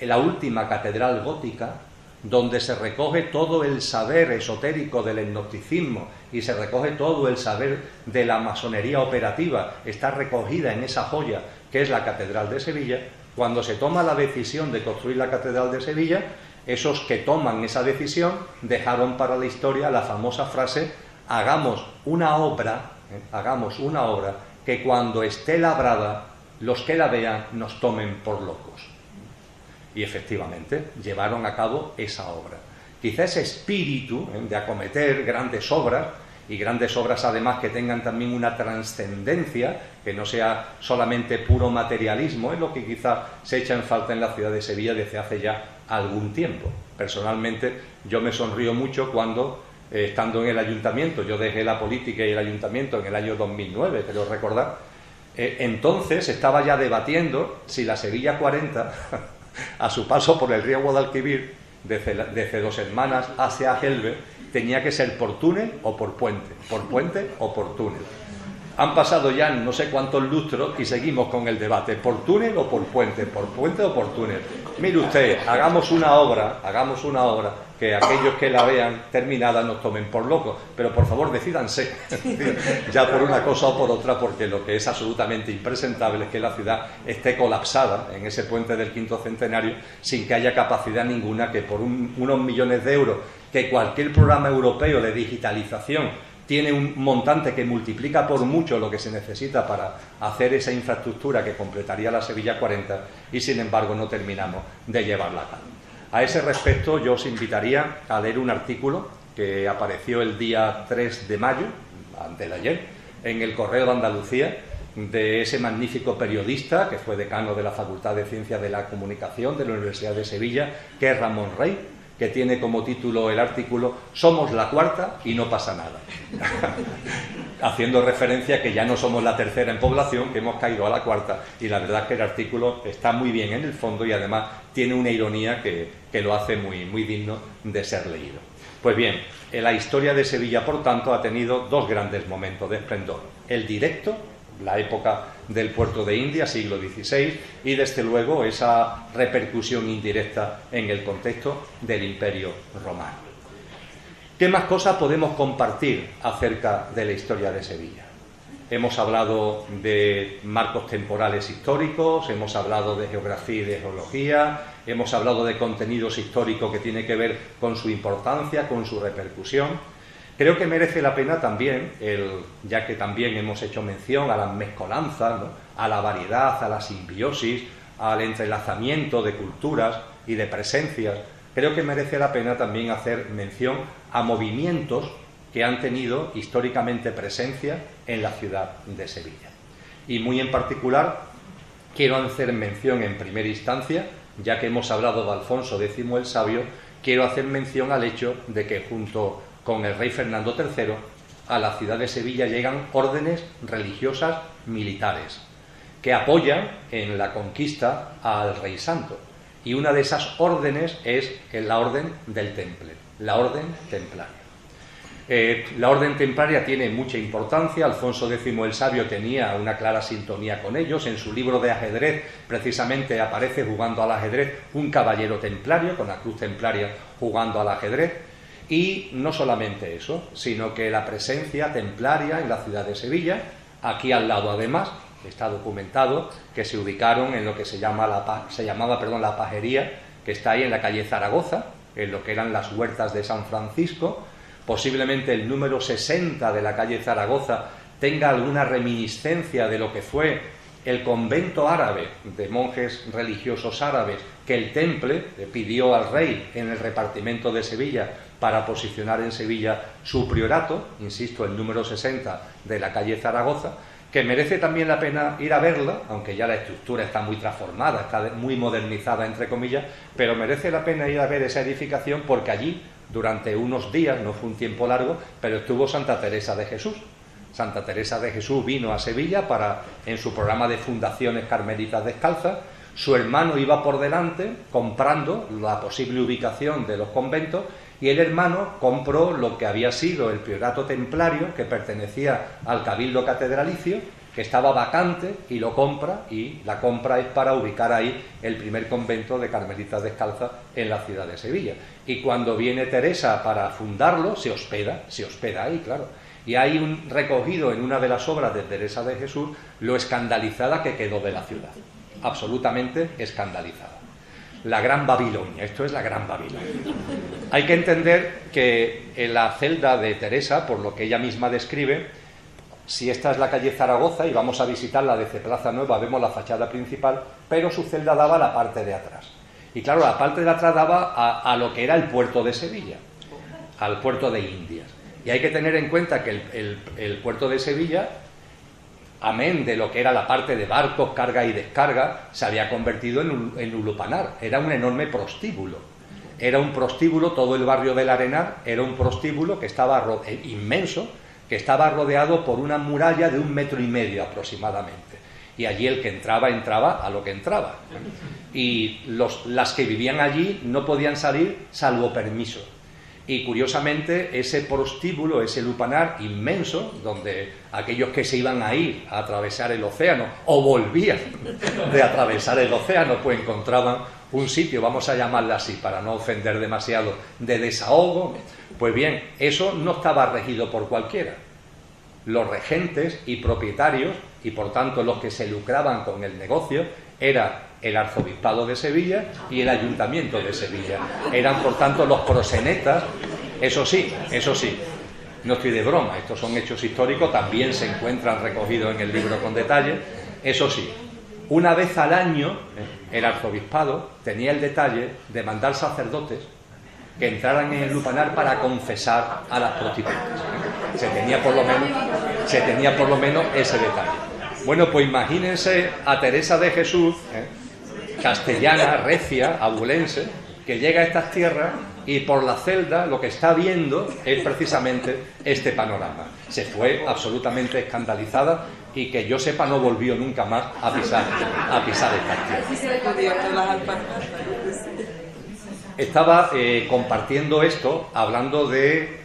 la última catedral gótica, donde se recoge todo el saber esotérico del gnosticismo y se recoge todo el saber de la masonería operativa, está recogida en esa joya que es la Catedral de Sevilla. Cuando se toma la decisión de construir la Catedral de Sevilla, esos que toman esa decisión dejaron para la historia la famosa frase: hagamos una obra que cuando esté labrada, los que la vean nos tomen por locos. Y efectivamente, llevaron a cabo esa obra. Quizá ese espíritu de acometer grandes obras, y grandes obras además que tengan también una trascendencia, que no sea solamente puro materialismo, es lo que quizá se echa en falta en la ciudad de Sevilla desde hace ya algún tiempo. Personalmente, yo me sonrío mucho cuando, estando en el ayuntamiento, yo dejé la política y el ayuntamiento en el año 2009, creo recordar, entonces estaba ya debatiendo si la Sevilla 40, a su paso por el río Guadalquivir, desde Dos Hermanas hacia Gelbe, tenía que ser por túnel o por puente o por túnel. Han pasado ya no sé cuántos lustros y seguimos con el debate, por túnel o por puente o por túnel. Mire usted, hagamos una obra que aquellos que la vean terminada nos tomen por locos, pero por favor decídanse ya por una cosa o por otra, porque lo que es absolutamente impresentable es que la ciudad esté colapsada en ese puente del quinto centenario sin que haya capacidad ninguna, que por unos millones de euros que cualquier programa europeo de digitalización tiene un montante que multiplica por mucho lo que se necesita para hacer esa infraestructura que completaría la Sevilla 40, y sin embargo no terminamos de llevarla a cabo. A ese respecto yo os invitaría a leer un artículo que apareció el día 3 de mayo, antes de ayer, en el Correo de Andalucía, de ese magnífico periodista que fue decano de la Facultad de Ciencias de la Comunicación de la Universidad de Sevilla, que es Ramón Rey, que tiene como título el artículo "Somos la cuarta y no pasa nada", haciendo referencia a que ya no somos la tercera en población, que hemos caído a la cuarta, y la verdad es que el artículo está muy bien en el fondo y además tiene una ironía que lo hace muy, muy digno de ser leído. Pues bien, la historia de Sevilla, por tanto, ha tenido dos grandes momentos de esplendor: el directo, la época del puerto de India, siglo XVI, y desde luego esa repercusión indirecta en el contexto del Imperio Romano. ¿Qué más cosas podemos compartir acerca de la historia de Sevilla? Hemos hablado de marcos temporales históricos, hemos hablado de geografía y de geología, hemos hablado de contenidos históricos que tienen que ver con su importancia, con su repercusión. Creo que merece la pena también, ya que también hemos hecho mención a las mezcolanzas, ¿no?, a la variedad, a la simbiosis, al entrelazamiento de culturas y de presencias, creo que merece la pena también hacer mención a movimientos que han tenido históricamente presencia en la ciudad de Sevilla. Y muy en particular quiero hacer mención en primera instancia, ya que hemos hablado de Alfonso X el Sabio, quiero hacer mención al hecho de que junto con el rey Fernando III, a la ciudad de Sevilla llegan órdenes religiosas militares que apoyan en la conquista al rey santo. Y una de esas órdenes es la orden del Temple, la orden templaria. La orden templaria tiene mucha importancia. Alfonso X el Sabio tenía una clara sintonía con ellos. En su libro de ajedrez precisamente aparece jugando al ajedrez un caballero templario con la cruz templaria jugando al ajedrez. Y no solamente eso, sino que la presencia templaria en la ciudad de Sevilla, aquí al lado además, está documentado que se ubicaron en lo que se llamaba la pajería, que está ahí en la calle Zaragoza, en lo que eran las huertas de San Francisco. Posiblemente el número 60 de la calle Zaragoza tenga alguna reminiscencia de lo que fue el convento árabe de monjes religiosos árabes que el Temple le pidió al rey en el repartimiento de Sevilla para posicionar en Sevilla su priorato, insisto, el número 60 de la calle Zaragoza, que merece también la pena ir a verla, aunque ya la estructura está muy transformada, está muy modernizada, entre comillas, pero merece la pena ir a ver esa edificación porque allí, durante unos días, no fue un tiempo largo, pero estuvo Santa Teresa de Jesús. Santa Teresa de Jesús vino a Sevilla en su programa de fundaciones carmelitas descalzas. Su hermano iba por delante comprando la posible ubicación de los conventos y el hermano compró lo que había sido el priorato templario que pertenecía al cabildo catedralicio, que estaba vacante, y lo compra, y la compra es para ubicar ahí el primer convento de carmelitas descalzas en la ciudad de Sevilla. Y cuando viene Teresa para fundarlo, se hospeda ahí, claro. Y hay un recogido en una de las obras de Teresa de Jesús lo escandalizada que quedó de la ciudad, absolutamente escandalizada. La Gran Babilonia, esto es la Gran Babilonia. Hay que entender que en la celda de Teresa, por lo que ella misma describe, si esta es la calle Zaragoza y vamos a visitarla desde Plaza Nueva, vemos la fachada principal, pero su celda daba a la parte de atrás. Y claro, la parte de atrás daba a lo que era el puerto de Sevilla, al puerto de Indias. Y hay que tener en cuenta que el puerto de Sevilla, amén de lo que era la parte de barcos, carga y descarga, se había convertido en un lupanar. Era un enorme prostíbulo. Era un prostíbulo, todo el barrio del Arenal era un prostíbulo que estaba inmenso, que estaba rodeado por una muralla de 1,5 metros aproximadamente. Y allí el que entraba a lo que entraba. Y las que vivían allí no podían salir salvo permiso. Y curiosamente ese prostíbulo, ese lupanar inmenso, donde aquellos que se iban a ir a atravesar el océano o volvían de atravesar el océano, pues encontraban un sitio, vamos a llamarle así para no ofender demasiado, de desahogo. Pues bien, eso no estaba regido por cualquiera. Los regentes y propietarios, y por tanto los que se lucraban con el negocio, era el arzobispado de Sevilla y el ayuntamiento de Sevilla. Eran por tanto los prosenetas. Eso sí, no estoy de broma, estos son hechos históricos, también se encuentran recogidos en el libro con detalle. Eso sí, una vez al año el arzobispado tenía el detalle de mandar sacerdotes que entraran en el lupanar para confesar a las prostitutas. Se tenía por lo menos ese detalle. Bueno, pues imagínense a Teresa de Jesús, castellana, recia, abulense, que llega a estas tierras y por la celda lo que está viendo es precisamente este panorama. Se fue absolutamente escandalizada y que yo sepa no volvió nunca más a pisar estas tierras. Estaba compartiendo esto, hablando de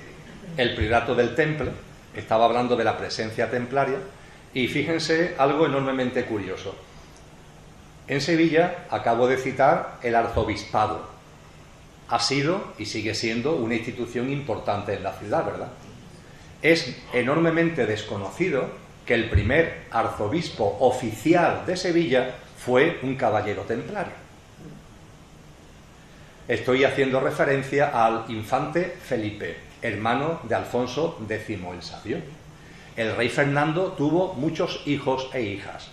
el priorato del Temple, estaba hablando de la presencia templaria, y fíjense algo enormemente curioso. En Sevilla, acabo de citar, el arzobispado. Ha sido y sigue siendo una institución importante en la ciudad, ¿verdad? Es enormemente desconocido que el primer arzobispo oficial de Sevilla fue un caballero templario. Estoy haciendo referencia al infante Felipe, hermano de Alfonso X el Sabio. El rey Fernando tuvo muchos hijos e hijas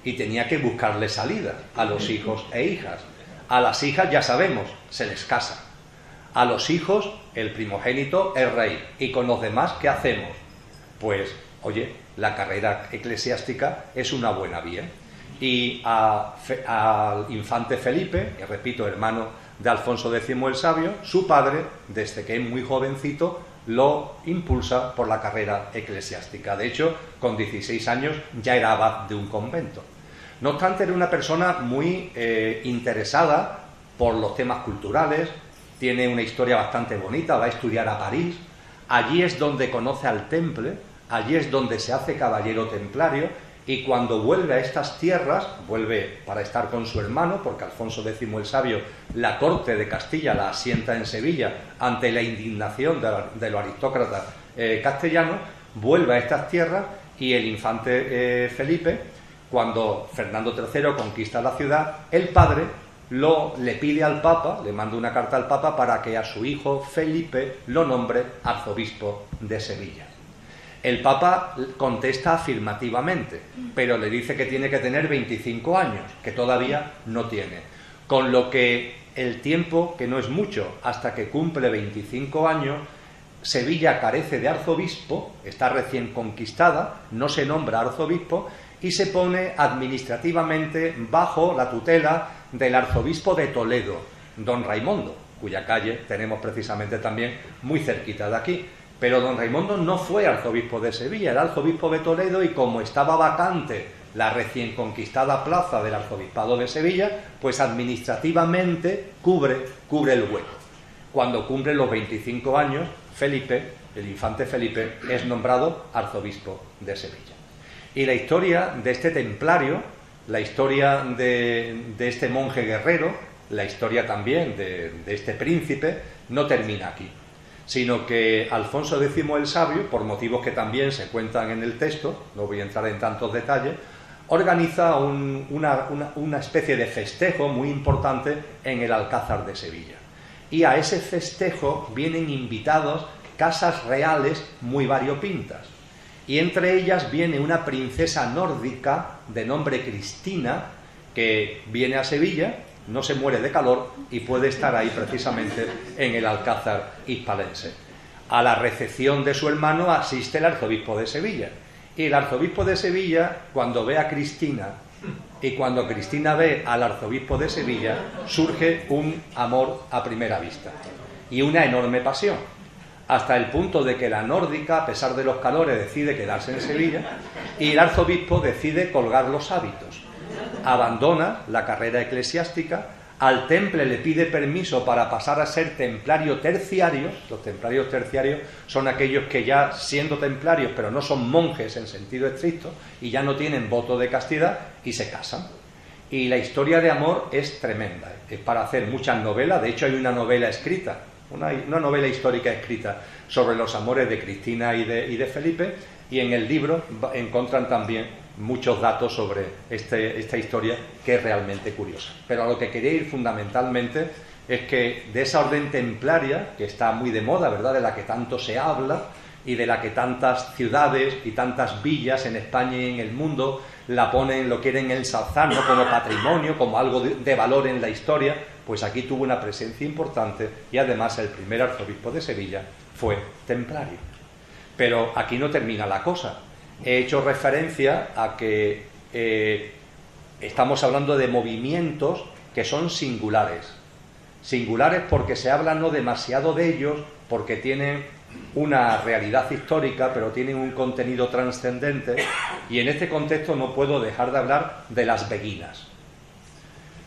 y tenía que buscarle salida a los hijos e hijas. A las hijas ya sabemos, se les casa. A los hijos, el primogénito es rey. ¿Y con los demás qué hacemos? Pues, oye, la carrera eclesiástica es una buena vía. Y al infante Felipe, y repito, hermano de Alfonso X el Sabio, su padre, desde que es muy jovencito, lo impulsa por la carrera eclesiástica. De hecho, con 16 años ya era abad de un convento. No obstante, era una persona muy interesada por los temas culturales, tiene una historia bastante bonita, va a estudiar a París, allí es donde conoce al Temple, allí es donde se hace caballero templario, y cuando vuelve a estas tierras, vuelve para estar con su hermano, porque Alfonso X el Sabio, la corte de Castilla la asienta en Sevilla ante la indignación de los aristócratas castellanos, vuelve a estas tierras y el infante Felipe, cuando Fernando III conquista la ciudad, el padre le pide al Papa, le manda una carta al Papa para que a su hijo Felipe lo nombre arzobispo de Sevilla. El Papa contesta afirmativamente, pero le dice que tiene que tener 25 años, que todavía no tiene. Con lo que el tiempo, que no es mucho, hasta que cumple 25 años, Sevilla carece de arzobispo, está recién conquistada, no se nombra arzobispo y se pone administrativamente bajo la tutela del arzobispo de Toledo, don Raimondo, cuya calle tenemos precisamente también muy cerquita de aquí. Pero don Raimondo no fue arzobispo de Sevilla, era arzobispo de Toledo y como estaba vacante la recién conquistada plaza del arzobispado de Sevilla, pues administrativamente cubre el hueco. Cuando cumple los 25 años, Felipe, el infante Felipe, es nombrado arzobispo de Sevilla. Y la historia de este templario, la historia de este monje guerrero, la historia también de este príncipe, no termina aquí, sino que Alfonso X el Sabio, por motivos que también se cuentan en el texto, no voy a entrar en tantos detalles, organiza una especie de festejo muy importante en el Alcázar de Sevilla. y a ese festejo vienen invitados casas reales muy variopintas. Y entre ellas viene una princesa nórdica de nombre Cristina, que viene a Sevilla, no se muere de calor y puede estar ahí precisamente en el Alcázar hispalense. A la recepción de su hermano asiste el arzobispo de Sevilla. Y el arzobispo de Sevilla, cuando ve a Cristina y cuando Cristina ve al arzobispo de Sevilla, surge un amor a primera vista y una enorme pasión, hasta el punto de que la nórdica, a pesar de los calores, decide quedarse en Sevilla y el arzobispo decide colgar los hábitos. Abandona la carrera eclesiástica, al temple le pide permiso para pasar a ser templario terciario. Los templarios terciarios son aquellos que ya siendo templarios pero no son monjes en sentido estricto y ya no tienen voto de castidad y se casan. Y la historia de amor es tremenda, es para hacer muchas novelas. De hecho hay una novela escrita, una novela histórica escrita sobre los amores de Cristina y de Felipe, y en el libro encuentran también muchos datos sobre esta historia, que es realmente curiosa. Pero a lo que quería ir fundamentalmente es que de esa orden templaria, que está muy de moda, ¿verdad?, de la que tanto se habla y de la que tantas ciudades y tantas villas en España y en el mundo la ponen, lo quieren ensalzar, ¿no?, como patrimonio, como algo de valor en la historia, pues aquí tuvo una presencia importante y además el primer arzobispo de Sevilla fue templario. Pero aquí no termina la cosa. He hecho referencia a que estamos hablando de movimientos que son singulares. Singulares porque se habla no demasiado de ellos, porque tienen una realidad histórica, pero tienen un contenido trascendente, y en este contexto no puedo dejar de hablar de las beguinas,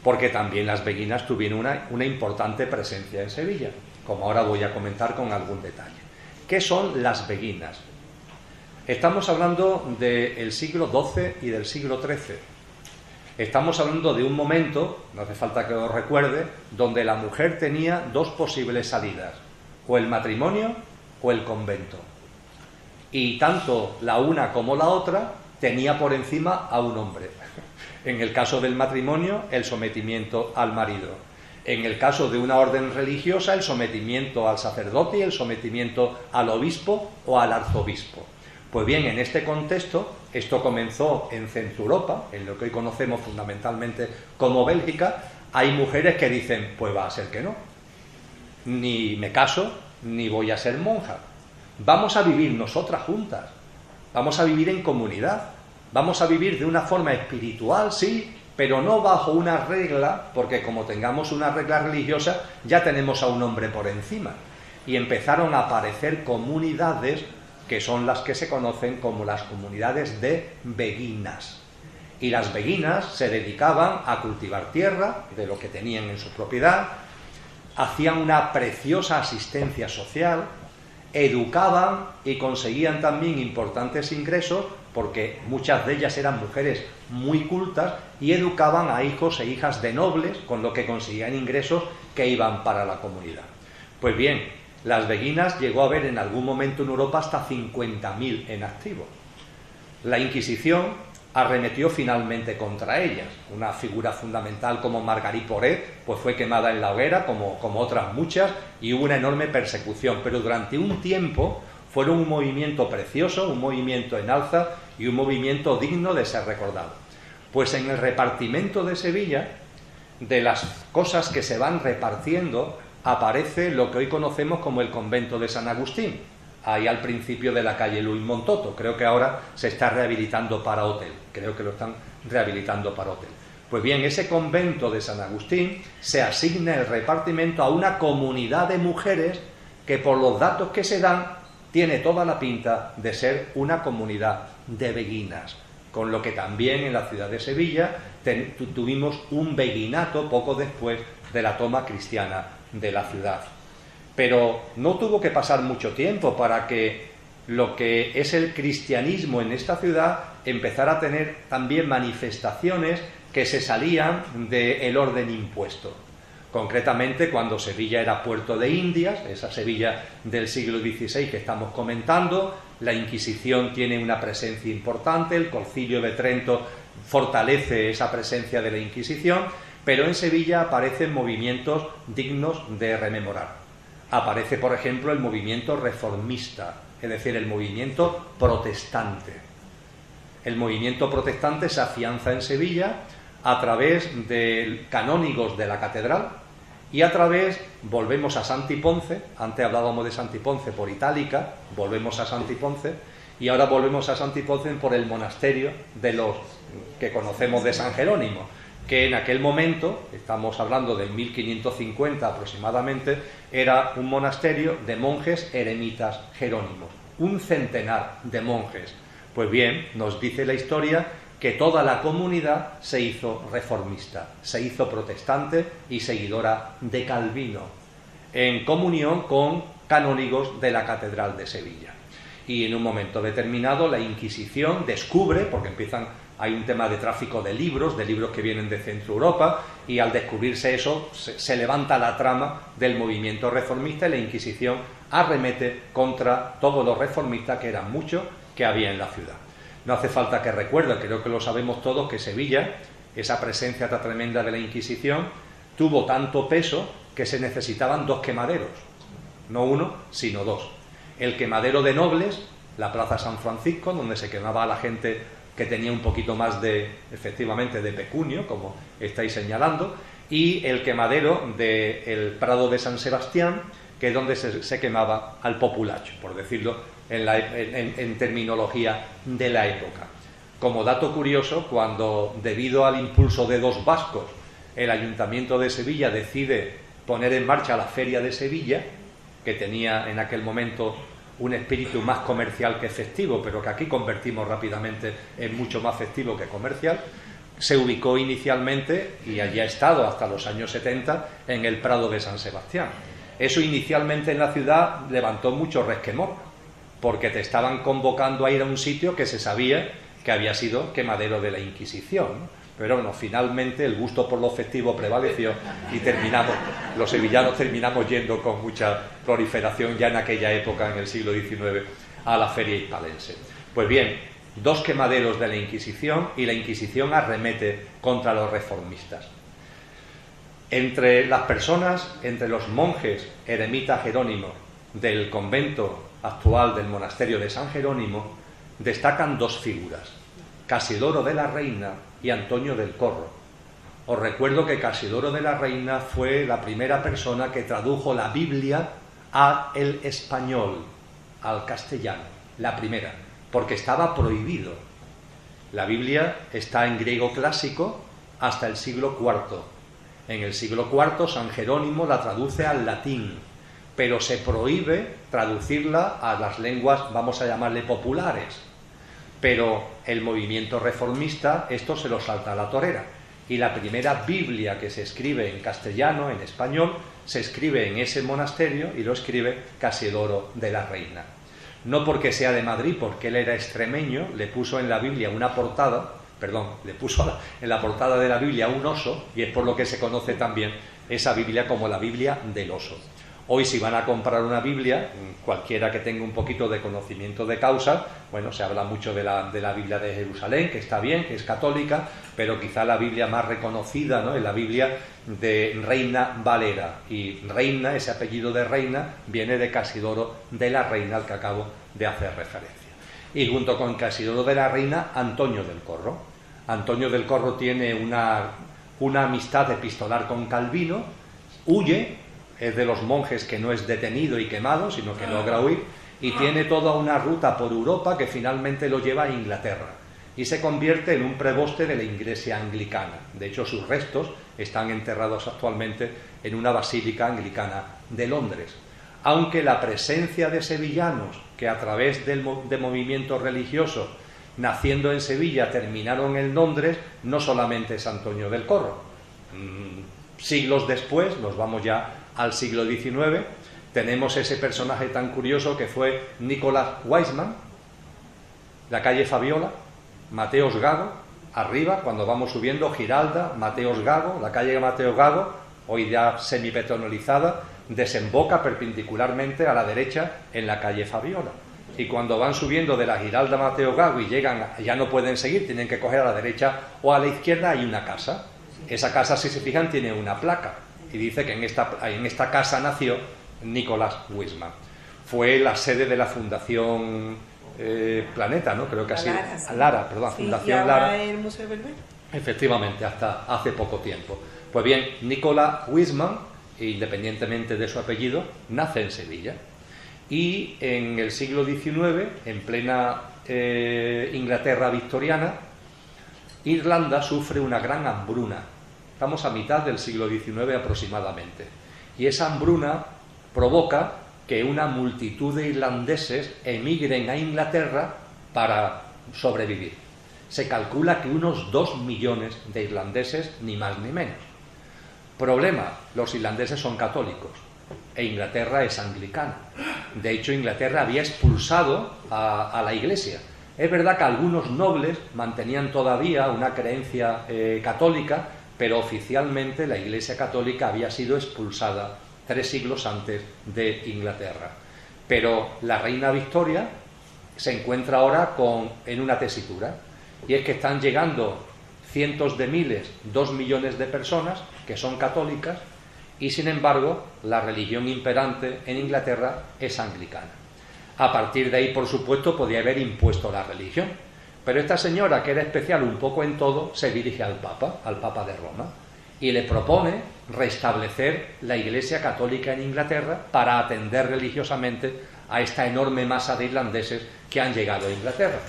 porque también las beguinas tuvieron una importante presencia en Sevilla, como ahora voy a comentar con algún detalle. ¿Qué son las beguinas? Estamos hablando del siglo XII y del siglo XIII. Estamos hablando de un momento, no hace falta que os recuerde, donde la mujer tenía dos posibles salidas, o el matrimonio o el convento. Y tanto la una como la otra tenía por encima a un hombre. En el caso del matrimonio, el sometimiento al marido. En el caso de una orden religiosa, el sometimiento al sacerdote y el sometimiento al obispo o al arzobispo. Pues bien, en este contexto, esto comenzó en Centroeuropa, en lo que hoy conocemos fundamentalmente como Bélgica. Hay mujeres que dicen, pues va a ser que no, ni me caso, ni voy a ser monja. Vamos a vivir nosotras juntas, vamos a vivir en comunidad, vamos a vivir de una forma espiritual, sí, pero no bajo una regla, porque como tengamos una regla religiosa, ya tenemos a un hombre por encima. Y empezaron a aparecer comunidades que son las que se conocen como las comunidades de beguinas. Y las beguinas se dedicaban a cultivar tierra, de lo que tenían en su propiedad, hacían una preciosa asistencia social, educaban y conseguían también importantes ingresos, porque muchas de ellas eran mujeres muy cultas y educaban a hijos e hijas de nobles, con lo que conseguían ingresos que iban para la comunidad. Pues bien, las beguinas llegó a haber en algún momento en Europa hasta 50.000 en activo. La Inquisición arremetió finalmente contra ellas. Una figura fundamental como Marguerite Poré pues fue quemada en la hoguera, como otras muchas, y hubo una enorme persecución. Pero durante un tiempo fueron un movimiento precioso, un movimiento en alza y un movimiento digno de ser recordado. Pues en el repartimiento de Sevilla, de las cosas que se van repartiendo, aparece lo que hoy conocemos como el convento de San Agustín, ahí al principio de la calle Luis Montoto. Creo que ahora se está rehabilitando para hotel, creo que lo están rehabilitando para hotel. Pues bien, ese convento de San Agustín se asigna el repartimiento a una comunidad de mujeres que, por los datos que se dan, tiene toda la pinta de ser una comunidad de beguinas, con lo que también en la ciudad de Sevilla tuvimos un beguinato poco después de la toma cristiana de la ciudad. Pero no tuvo que pasar mucho tiempo para que lo que es el cristianismo en esta ciudad empezara a tener también manifestaciones que se salían del orden impuesto. Concretamente, cuando Sevilla era puerto de Indias, esa Sevilla del siglo XVI que estamos comentando, la Inquisición tiene una presencia importante, el Concilio de Trento fortalece esa presencia de la Inquisición, Pero en Sevilla aparecen movimientos dignos de rememorar. Aparece, por ejemplo, el movimiento reformista, es decir, el movimiento protestante. El movimiento protestante se afianza en Sevilla a través de canónigos de la catedral y a través, volvemos a Santi Ponce, antes hablábamos de Santi Ponce por Itálica, volvemos a Santi Ponce, y ahora volvemos a Santi Ponce por el monasterio de los que conocemos de San Jerónimo, que en aquel momento, estamos hablando de 1550 aproximadamente, era un monasterio de monjes eremitas jerónimos, un centenar de monjes. Pues bien, nos dice la historia que toda la comunidad se hizo reformista, se hizo protestante y seguidora de Calvino, en comunión con canónigos de la Catedral de Sevilla. Y en un momento determinado la Inquisición descubre, porque hay un tema de tráfico de libros que vienen de Centro Europa, y al descubrirse eso se levanta la trama del movimiento reformista y la Inquisición arremete contra todos los reformistas, que eran muchos, que había en la ciudad. No hace falta que recuerden, creo que lo sabemos todos, que Sevilla, esa presencia tan tremenda de la Inquisición, tuvo tanto peso que se necesitaban 2 quemaderos, no uno, sino 2. El quemadero de nobles, la Plaza San Francisco, donde se quemaba a la gente que tenía un poquito más efectivamente, de pecunio, como estáis señalando, y el quemadero del Prado de San Sebastián, que es donde se quemaba al populacho, por decirlo en terminología de la época. Como dato curioso, cuando, debido al impulso de 2 vascos, el Ayuntamiento de Sevilla decide poner en marcha la Feria de Sevilla, que tenía en aquel momento un espíritu más comercial que festivo, pero que aquí convertimos rápidamente en mucho más festivo que comercial, se ubicó inicialmente, y allí ha estado hasta los años 70, en el Prado de San Sebastián. Eso inicialmente en la ciudad levantó mucho resquemor, porque te estaban convocando a ir a un sitio que se sabía que había sido quemadero de la Inquisición, ¿no? Pero bueno, finalmente el gusto por lo festivo prevaleció y los sevillanos terminamos yendo con mucha proliferación ya en aquella época, en el siglo XIX, a la feria hispalense. Pues bien, 2 quemaderos de la Inquisición, y la Inquisición arremete contra los reformistas. Entre las personas, entre los monjes eremitas jerónimos del convento actual del monasterio de San Jerónimo, destacan 2 figuras, Casidoro de la Reina y Antonio del Corro. Os recuerdo que Casidoro de la Reina fue la primera persona que tradujo la Biblia al español, al castellano, la primera, porque estaba prohibido. La Biblia está en griego clásico hasta el siglo IV. En el siglo IV San Jerónimo la traduce al latín, pero se prohíbe traducirla a las lenguas, vamos a llamarle populares. Pero el movimiento reformista esto se lo salta a la torera, y la primera Biblia que se escribe en castellano, en español, se escribe en ese monasterio y lo escribe Casidoro de la Reina. No porque sea de Madrid, porque él era extremeño, le puso en la Biblia una portada, le puso en la portada de la Biblia un oso, y es por lo que se conoce también esa Biblia como la Biblia del oso. Hoy, si van a comprar una Biblia, cualquiera que tenga un poquito de conocimiento de causa, bueno, se habla mucho de la Biblia de Jerusalén, que está bien, que es católica, pero quizá la Biblia más reconocida, ¿no?, es la Biblia de Reina Valera. Y Reina, ese apellido de Reina, viene de Casidoro de la Reina, al que acabo de hacer referencia. Y junto con Casidoro de la Reina, Antonio del Corro. Antonio del Corro tiene una amistad epistolar con Calvino, huye, es de los monjes que no es detenido y quemado, sino que logra huir, y tiene toda una ruta por Europa que finalmente lo lleva a Inglaterra, y se convierte en un preboste de la Iglesia anglicana. De hecho, sus restos están enterrados actualmente en una basílica anglicana de Londres. Aunque la presencia de sevillanos que a través de movimientos religiosos naciendo en Sevilla terminaron en Londres, no solamente es Antonio del Corro. Siglos después, nos vamos ya al siglo XIX, tenemos ese personaje tan curioso que fue Nicolás Wiseman, la calle Fabiola, Mateos Gago, arriba, cuando vamos subiendo, Giralda, Mateos Gago, la calle Mateos Gago, hoy ya semipeatonalizada, desemboca perpendicularmente a la derecha en la calle Fabiola. Y cuando van subiendo de la Giralda Mateos Gago y llegan, ya no pueden seguir, tienen que coger a la derecha o a la izquierda, hay una casa. Esa casa, si se fijan, tiene una placa y dice que en esta casa nació Nicholas Huisman. Fue la sede de la Fundación Planeta, ¿no? Creo que así. Lara, perdón, sí, Fundación Lara. ¿El Museo Berber? Efectivamente, hasta hace poco tiempo. Pues bien, Nicholas Huisman, independientemente de su apellido, nace en Sevilla. Y en el siglo XIX, en plena Inglaterra victoriana, Irlanda sufre una gran hambruna. Estamos a mitad del siglo XIX aproximadamente. Y esa hambruna provoca que una multitud de irlandeses emigren a Inglaterra para sobrevivir. Se calcula que unos 2 millones de irlandeses, ni más ni menos. Problema, los irlandeses son católicos e Inglaterra es anglicana. De hecho, Inglaterra había expulsado a la Iglesia. Es verdad que algunos nobles mantenían todavía una creencia católica, pero oficialmente la Iglesia católica había sido expulsada 3 siglos antes de Inglaterra. Pero la reina Victoria se encuentra ahora en una tesitura, y es que están llegando cientos de miles, 2 millones de personas que son católicas, y sin embargo la religión imperante en Inglaterra es anglicana. A partir de ahí, por supuesto, podía haber impuesto la religión, pero esta señora, que era especial un poco en todo, se dirige al Papa de Roma, y le propone restablecer la Iglesia católica en Inglaterra para atender religiosamente a esta enorme masa de irlandeses que han llegado a Inglaterra.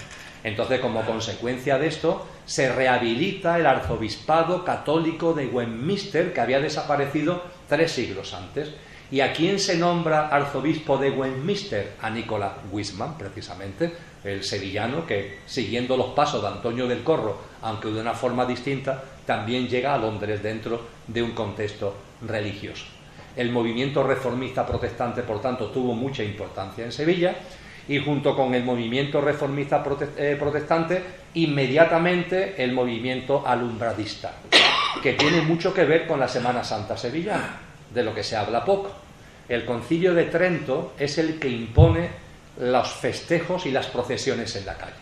Entonces, como consecuencia de esto, se rehabilita el arzobispado católico de Westminster, que había desaparecido 3 siglos antes. ¿Y a quién se nombra arzobispo de Westminster? A Nicholas Huisman, precisamente, el sevillano que, siguiendo los pasos de Antonio del Corro, aunque de una forma distinta, también llega a Londres dentro de un contexto religioso. El movimiento reformista protestante, por tanto, tuvo mucha importancia en Sevilla, y junto con el movimiento reformista protestante, inmediatamente el movimiento alumbradista, que tiene mucho que ver con la Semana Santa sevillana, de lo que se habla poco. El Concilio de Trento es el que impone los festejos y las procesiones en la calle.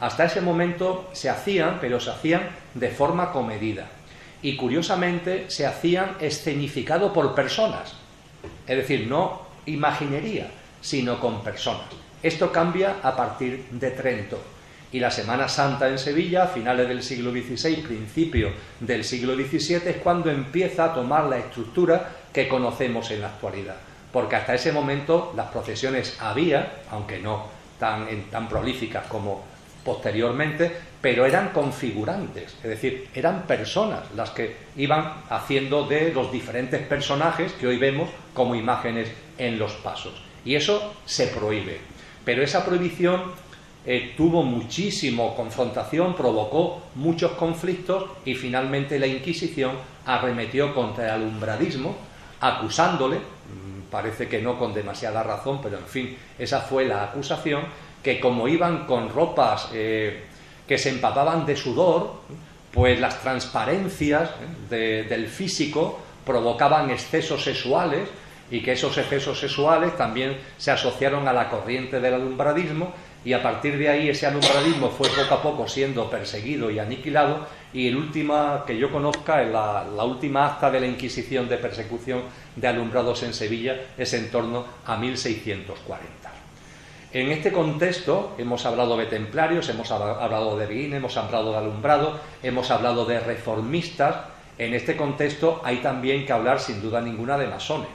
Hasta ese momento se hacían, pero se hacían de forma comedida, y curiosamente se hacían escenificado por personas, es decir, no imaginería, sino con personas. Esto cambia a partir de Trento, y la Semana Santa en Sevilla, a finales del siglo XVI, principio del siglo XVII, es cuando empieza a tomar la estructura que conocemos en la actualidad, porque hasta ese momento las procesiones había, aunque no tan prolíficas como posteriormente, pero eran configurantes, es decir, eran personas las que iban haciendo de los diferentes personajes que hoy vemos como imágenes en los pasos, y eso se prohíbe. Pero esa prohibición tuvo muchísima confrontación, provocó muchos conflictos, y finalmente la Inquisición arremetió contra el alumbradismo, acusándole, parece que no con demasiada razón, pero en fin, esa fue la acusación, que como iban con ropas que se empapaban de sudor, pues las transparencias del físico provocaban excesos sexuales, y que esos excesos sexuales también se asociaron a la corriente del alumbradismo, y a partir de ahí ese alumbradismo fue poco a poco siendo perseguido y aniquilado, y el último que yo conozca, la última acta de la Inquisición de persecución de alumbrados en Sevilla es en torno a 1640. En este contexto hemos hablado de templarios, hemos hablado de Beguín, hemos hablado de alumbrado, hemos hablado de reformistas. En este contexto hay también que hablar sin duda ninguna de masones.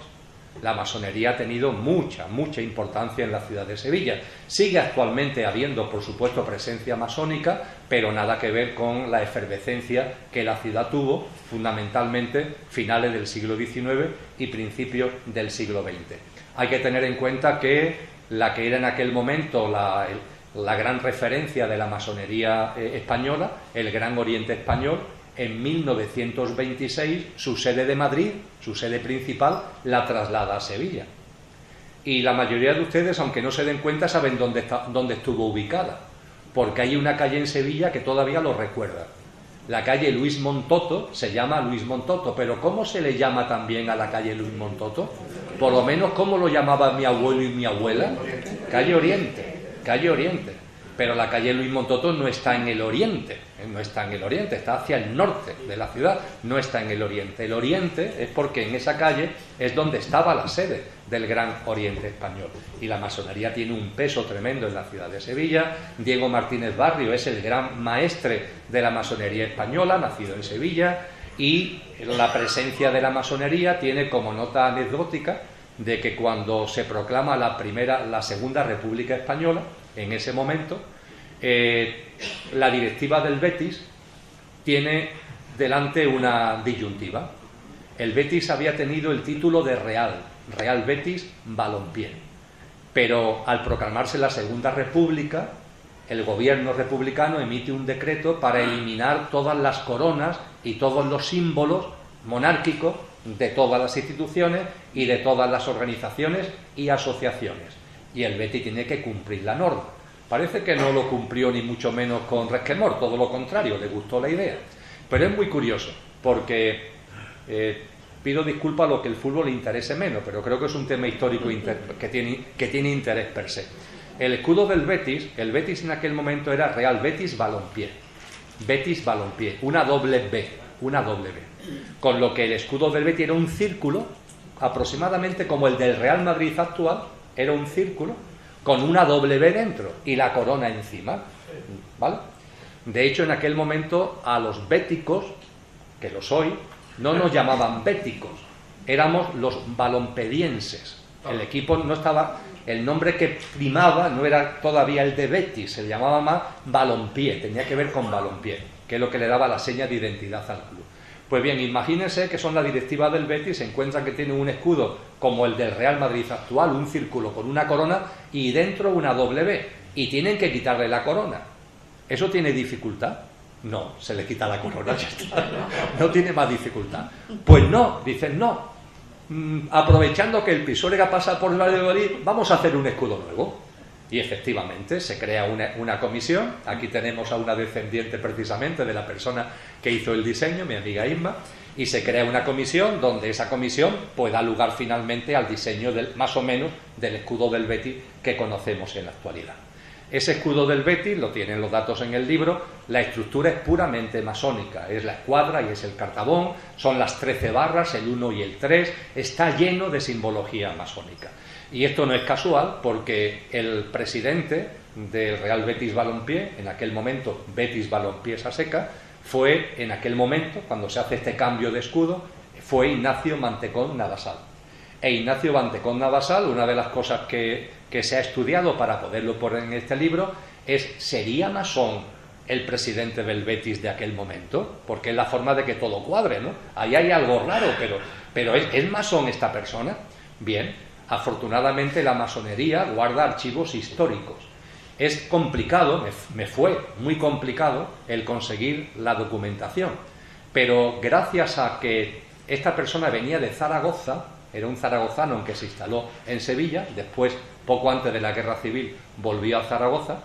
La masonería ha tenido mucha importancia en la ciudad de Sevilla. Sigue actualmente habiendo, por supuesto, presencia masónica, pero nada que ver con la efervescencia que la ciudad tuvo, fundamentalmente finales del siglo XIX y principios del siglo XX. Hay que tener en cuenta que la que era en aquel momento la gran referencia de la masonería española, el Gran Oriente Español, en 1926 su sede de Madrid, su sede principal, la traslada a Sevilla. Y la mayoría de ustedes, aunque no se den cuenta, saben dónde estuvo ubicada, porque hay una calle en Sevilla que todavía lo recuerda. La calle Luis Montoto se llama Luis Montoto, pero ¿cómo se le llama también a la calle Luis Montoto? Por lo menos, ¿cómo lo llamaban mi abuelo y mi abuela? Calle Oriente, calle Oriente. Pero la calle Luis Montoto no está en el Oriente, no está en el oriente, está hacia el norte de la ciudad, no está en el oriente. El oriente es porque en esa calle es donde estaba la sede del Gran Oriente Español. Y la masonería tiene un peso tremendo en la ciudad de Sevilla. Diego Martínez Barrio es el gran maestre de la masonería española, nacido en Sevilla, y la presencia de la masonería tiene como nota anecdótica de que cuando se proclama la Segunda República Española, en ese momento, la directiva del Betis tiene delante una disyuntiva. El Betis había tenido el título de Real Betis Balompié, pero al proclamarse la Segunda República, el gobierno republicano emite un decreto para eliminar todas las coronas y todos los símbolos monárquicos de todas las instituciones y de todas las organizaciones y asociaciones, y el Betis tiene que cumplir la norma. Parece que no lo cumplió ni mucho menos con resquemor, todo lo contrario, le gustó la idea. Pero es muy curioso, porque pido disculpas a lo que el fútbol le interese menos, pero creo que es un tema histórico que tiene interés per se. El escudo del Betis, el Betis en aquel momento era Real Betis Balompié, una doble B, con lo que el escudo del Betis era un círculo, aproximadamente como el del Real Madrid actual, era un círculo, con una doble B dentro y la corona encima, ¿vale? De hecho, en aquel momento a los béticos, que lo soy, no nos llamaban béticos, éramos los balompedienses. El equipo no estaba, el nombre que primaba no era todavía el de Betis, se llamaba más Balompié, tenía que ver con Balompié, que es lo que le daba la seña de identidad al club. Pues bien, imagínense que son la directiva del Betis, se encuentran que tienen un escudo como el del Real Madrid actual, un círculo con una corona y dentro una doble B, y tienen que quitarle la corona. ¿Eso tiene dificultad? No, se le quita la corona, ya está. No tiene más dificultad. Pues no, dicen no. Aprovechando que el Pisuerga pasa por el Valladolid, vamos a hacer un escudo nuevo. Y efectivamente se crea una comisión. Aquí tenemos a una descendiente precisamente de la persona que hizo el diseño, mi amiga Inma, y se crea una comisión donde esa comisión pues da lugar finalmente al diseño más o menos del escudo del Betis que conocemos en la actualidad. Ese escudo del Betis, lo tienen los datos en el libro, la estructura es puramente masónica, es la escuadra y es el cartabón, son las 13 barras, el 1 y el 3, está lleno de simbología masónica. Y esto no es casual porque el presidente del Real Betis Balompié, en aquel momento Betis Balompié Saseca, fue en aquel momento, cuando se hace este cambio de escudo, fue Ignacio Mantecón Navasal. E Ignacio Mantecón Navasal, una de las cosas que se ha estudiado para poderlo poner en este libro es, ¿sería masón el presidente del Betis de aquel momento? Porque es la forma de que todo cuadre, ¿no? Ahí hay algo raro, pero ¿es masón esta persona? Bien, afortunadamente la masonería guarda archivos históricos. Es complicado, me fue muy complicado el conseguir la documentación, pero gracias a que esta persona venía de Zaragoza, era un zaragozano aunque se instaló en Sevilla, después, poco antes de la Guerra Civil, volvió a Zaragoza,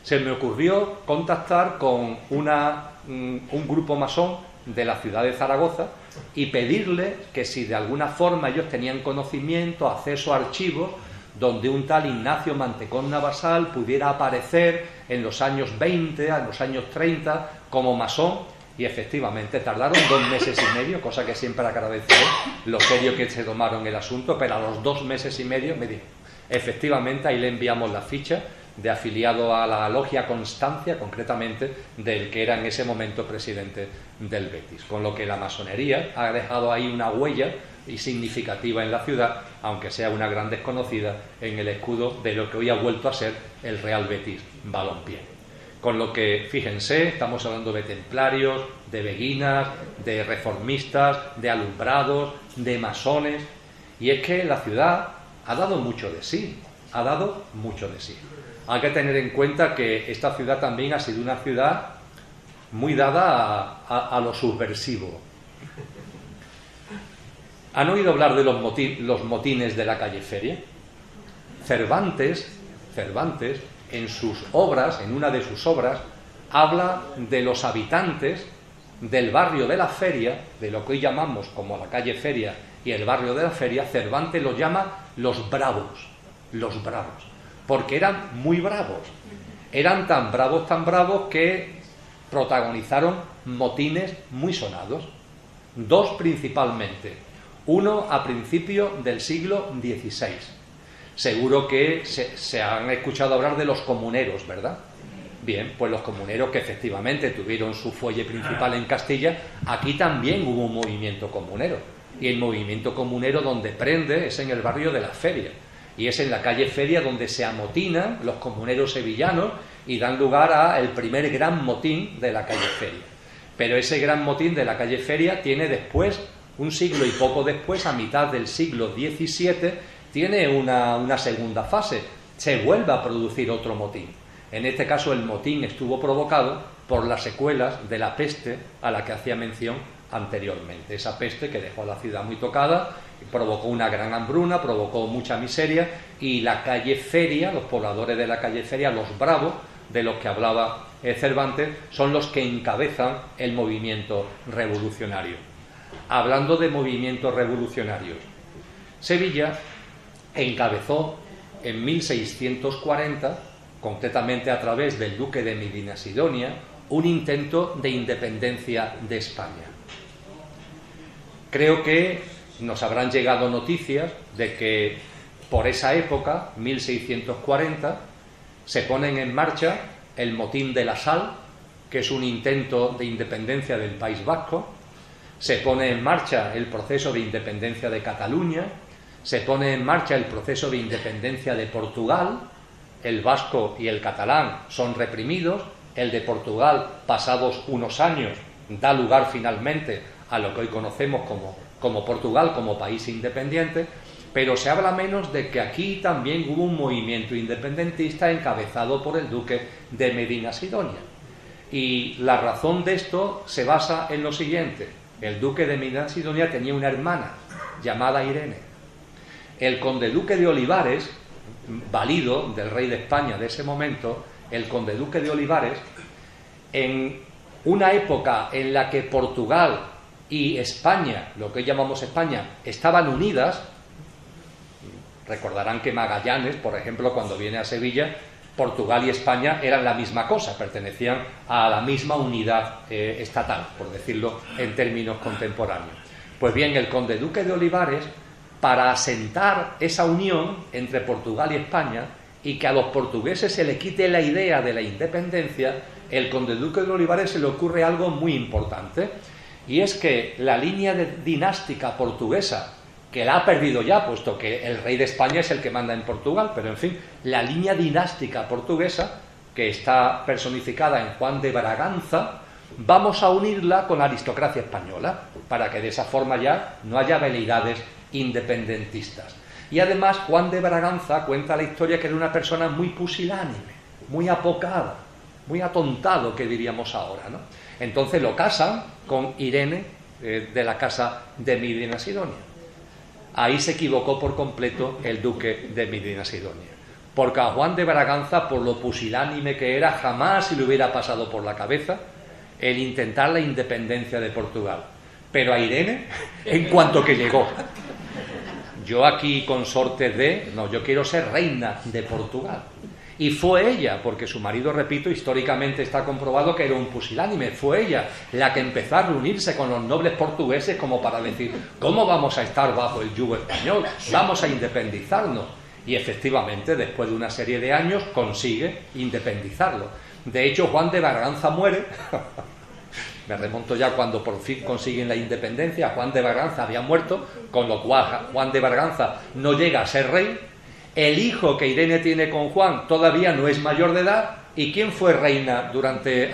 se me ocurrió contactar con un grupo masón de la ciudad de Zaragoza y pedirle que si de alguna forma ellos tenían conocimiento, acceso a archivos, donde un tal Ignacio Mantecón Navasal pudiera aparecer en los años 20, en los años 30, como masón. Y efectivamente tardaron 2 meses y medio, cosa que siempre agradeceré lo serio que se tomaron el asunto, pero a los 2 meses y medio me dijo, efectivamente ahí le enviamos la ficha de afiliado a la logia Constancia, concretamente del que era en ese momento presidente del Betis, con lo que la masonería ha dejado ahí una huella y significativa en la ciudad, aunque sea una gran desconocida en el escudo de lo que hoy ha vuelto a ser el Real Betis Balompié. Con lo que, fíjense, estamos hablando de templarios, de beguinas, de reformistas, de alumbrados, de masones, y es que la ciudad ha dado mucho de sí, Hay que tener en cuenta que esta ciudad también ha sido una ciudad muy dada a lo subversivo. ¿Han oído hablar de los motines de la calle Feria? Cervantes, en sus obras, en una de sus obras, habla de los habitantes del barrio de la Feria, de lo que hoy llamamos como la calle Feria y el barrio de la Feria. Cervantes los llama los bravos, porque eran muy bravos. Eran tan bravos que protagonizaron motines muy sonados, dos principalmente, uno a principios del siglo XVI. Seguro que se han escuchado hablar de los comuneros, ¿verdad? Bien, pues los comuneros, que efectivamente tuvieron su fuelle principal en Castilla, aquí también hubo un movimiento comunero, y el movimiento comunero donde prende es en el barrio de la Feria, y es en la calle Feria donde se amotinan los comuneros sevillanos y dan lugar al primer gran motín de la calle Feria. Pero ese gran motín de la calle Feria tiene después, un siglo y poco después, a mitad del siglo XVII, tiene una segunda fase. Se vuelve a producir otro motín. En este caso el motín estuvo provocado por las secuelas de la peste a la que hacía mención anteriormente. Esa peste que dejó a la ciudad muy tocada, provocó una gran hambruna, provocó mucha miseria, y la calle Feria, los pobladores de la calle Feria, los bravos, de los que hablaba Cervantes, son los que encabezan el movimiento revolucionario. Hablando de movimientos revolucionarios, Sevilla encabezó en 1640, concretamente a través del duque de Medinasidonia, un intento de independencia de España. Creo que nos habrán llegado noticias de que por esa época, 1640, se ponen en marcha el motín de la Sal, que es un intento de independencia del País Vasco, se pone en marcha el proceso de independencia de Cataluña, se pone en marcha el proceso de independencia de Portugal, el vasco y el catalán son reprimidos, el de Portugal, pasados unos años, da lugar finalmente a lo que hoy conocemos como Portugal, como país independiente, pero se habla menos de que aquí también hubo un movimiento independentista encabezado por el duque de Medinasidonia. Y la razón de esto se basa en lo siguiente: el duque de Medinasidonia tenía una hermana llamada Irene. El conde-duque de Olivares, valido del rey de España de ese momento, el conde-duque de Olivares, en una época en la que Portugal y España, lo que hoy llamamos España, estaban unidas. Recordarán que Magallanes, por ejemplo, cuando viene a Sevilla, Portugal y España eran la misma cosa, pertenecían a la misma unidad estatal, por decirlo en términos contemporáneos. Pues bien, el conde-duque de Olivares, para asentar esa unión entre Portugal y España y que a los portugueses se le quite la idea de la independencia, el conde-duque de Olivares se le ocurre algo muy importante, y es que la línea dinástica portuguesa, que la ha perdido ya, puesto que el rey de España es el que manda en Portugal, pero en fin, la línea dinástica portuguesa, que está personificada en Juan de Braganza, vamos a unirla con la aristocracia española, para que de esa forma ya no haya veleidades independentistas. Y además Juan de Braganza cuenta la historia que era una persona muy pusilánime, muy apocada, muy atontado, que diríamos ahora, ¿no? Entonces lo casan con Irene de la casa de Medinasidonia. Ahí se equivocó por completo el duque de Medinasidonia, porque a Juan de Braganza, por lo pusilánime que era, jamás se le hubiera pasado por la cabeza el intentar la independencia de Portugal. Pero a Irene, en cuanto que llegó: yo aquí consorte de... no, yo quiero ser reina de Portugal. Y fue ella, porque su marido, repito, históricamente está comprobado que era un pusilánime, fue ella la que empezó a reunirse con los nobles portugueses como para decir: ¿cómo vamos a estar bajo el yugo español? Vamos a independizarnos. Y efectivamente, después de una serie de años, consigue independizarlo. De hecho, Juan de Braganza muere... Me remonto ya cuando por fin consiguen la independencia. Juan de Braganza había muerto, con lo cual Juan de Braganza no llega a ser rey. El hijo que Irene tiene con Juan todavía no es mayor de edad. ¿Y quién fue reina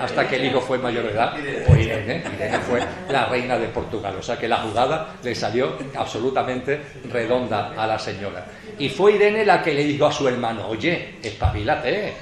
hasta que el hijo fue mayor de edad? Pues Irene. Irene fue la reina de Portugal. O sea que la jugada le salió absolutamente redonda a la señora. Y fue Irene la que le dijo a su hermano: oye, espabilate,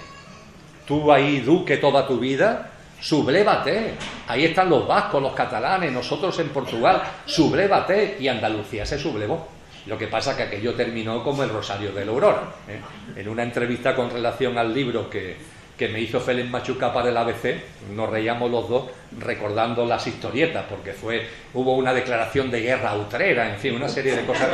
tú ahí duque toda tu vida, sublévate, ahí están los vascos, los catalanes, nosotros en Portugal, sublévate. Y Andalucía se sublevó. Lo que pasa que aquello terminó como el Rosario de la Aurora, ¿eh? En una entrevista con relación al libro que que me hizo Félix Machuca para el ABC, nos reíamos los dos recordando las historietas, porque hubo una declaración de guerra a Utrera, en fin, una serie de cosas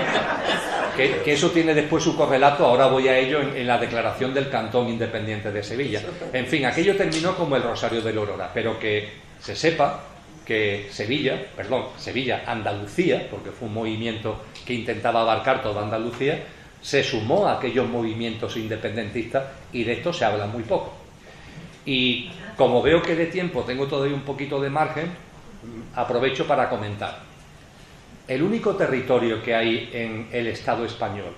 que eso tiene después su correlato, ahora voy a ello en la declaración del Cantón Independiente de Sevilla. En fin, aquello terminó como el Rosario de la Aurora, pero que se sepa que Sevilla, Andalucía, porque fue un movimiento que intentaba abarcar toda Andalucía, se sumó a aquellos movimientos independentistas y de esto se habla muy poco. Y como veo que de tiempo tengo todavía un poquito de margen, aprovecho para comentar. El único territorio que hay en el Estado español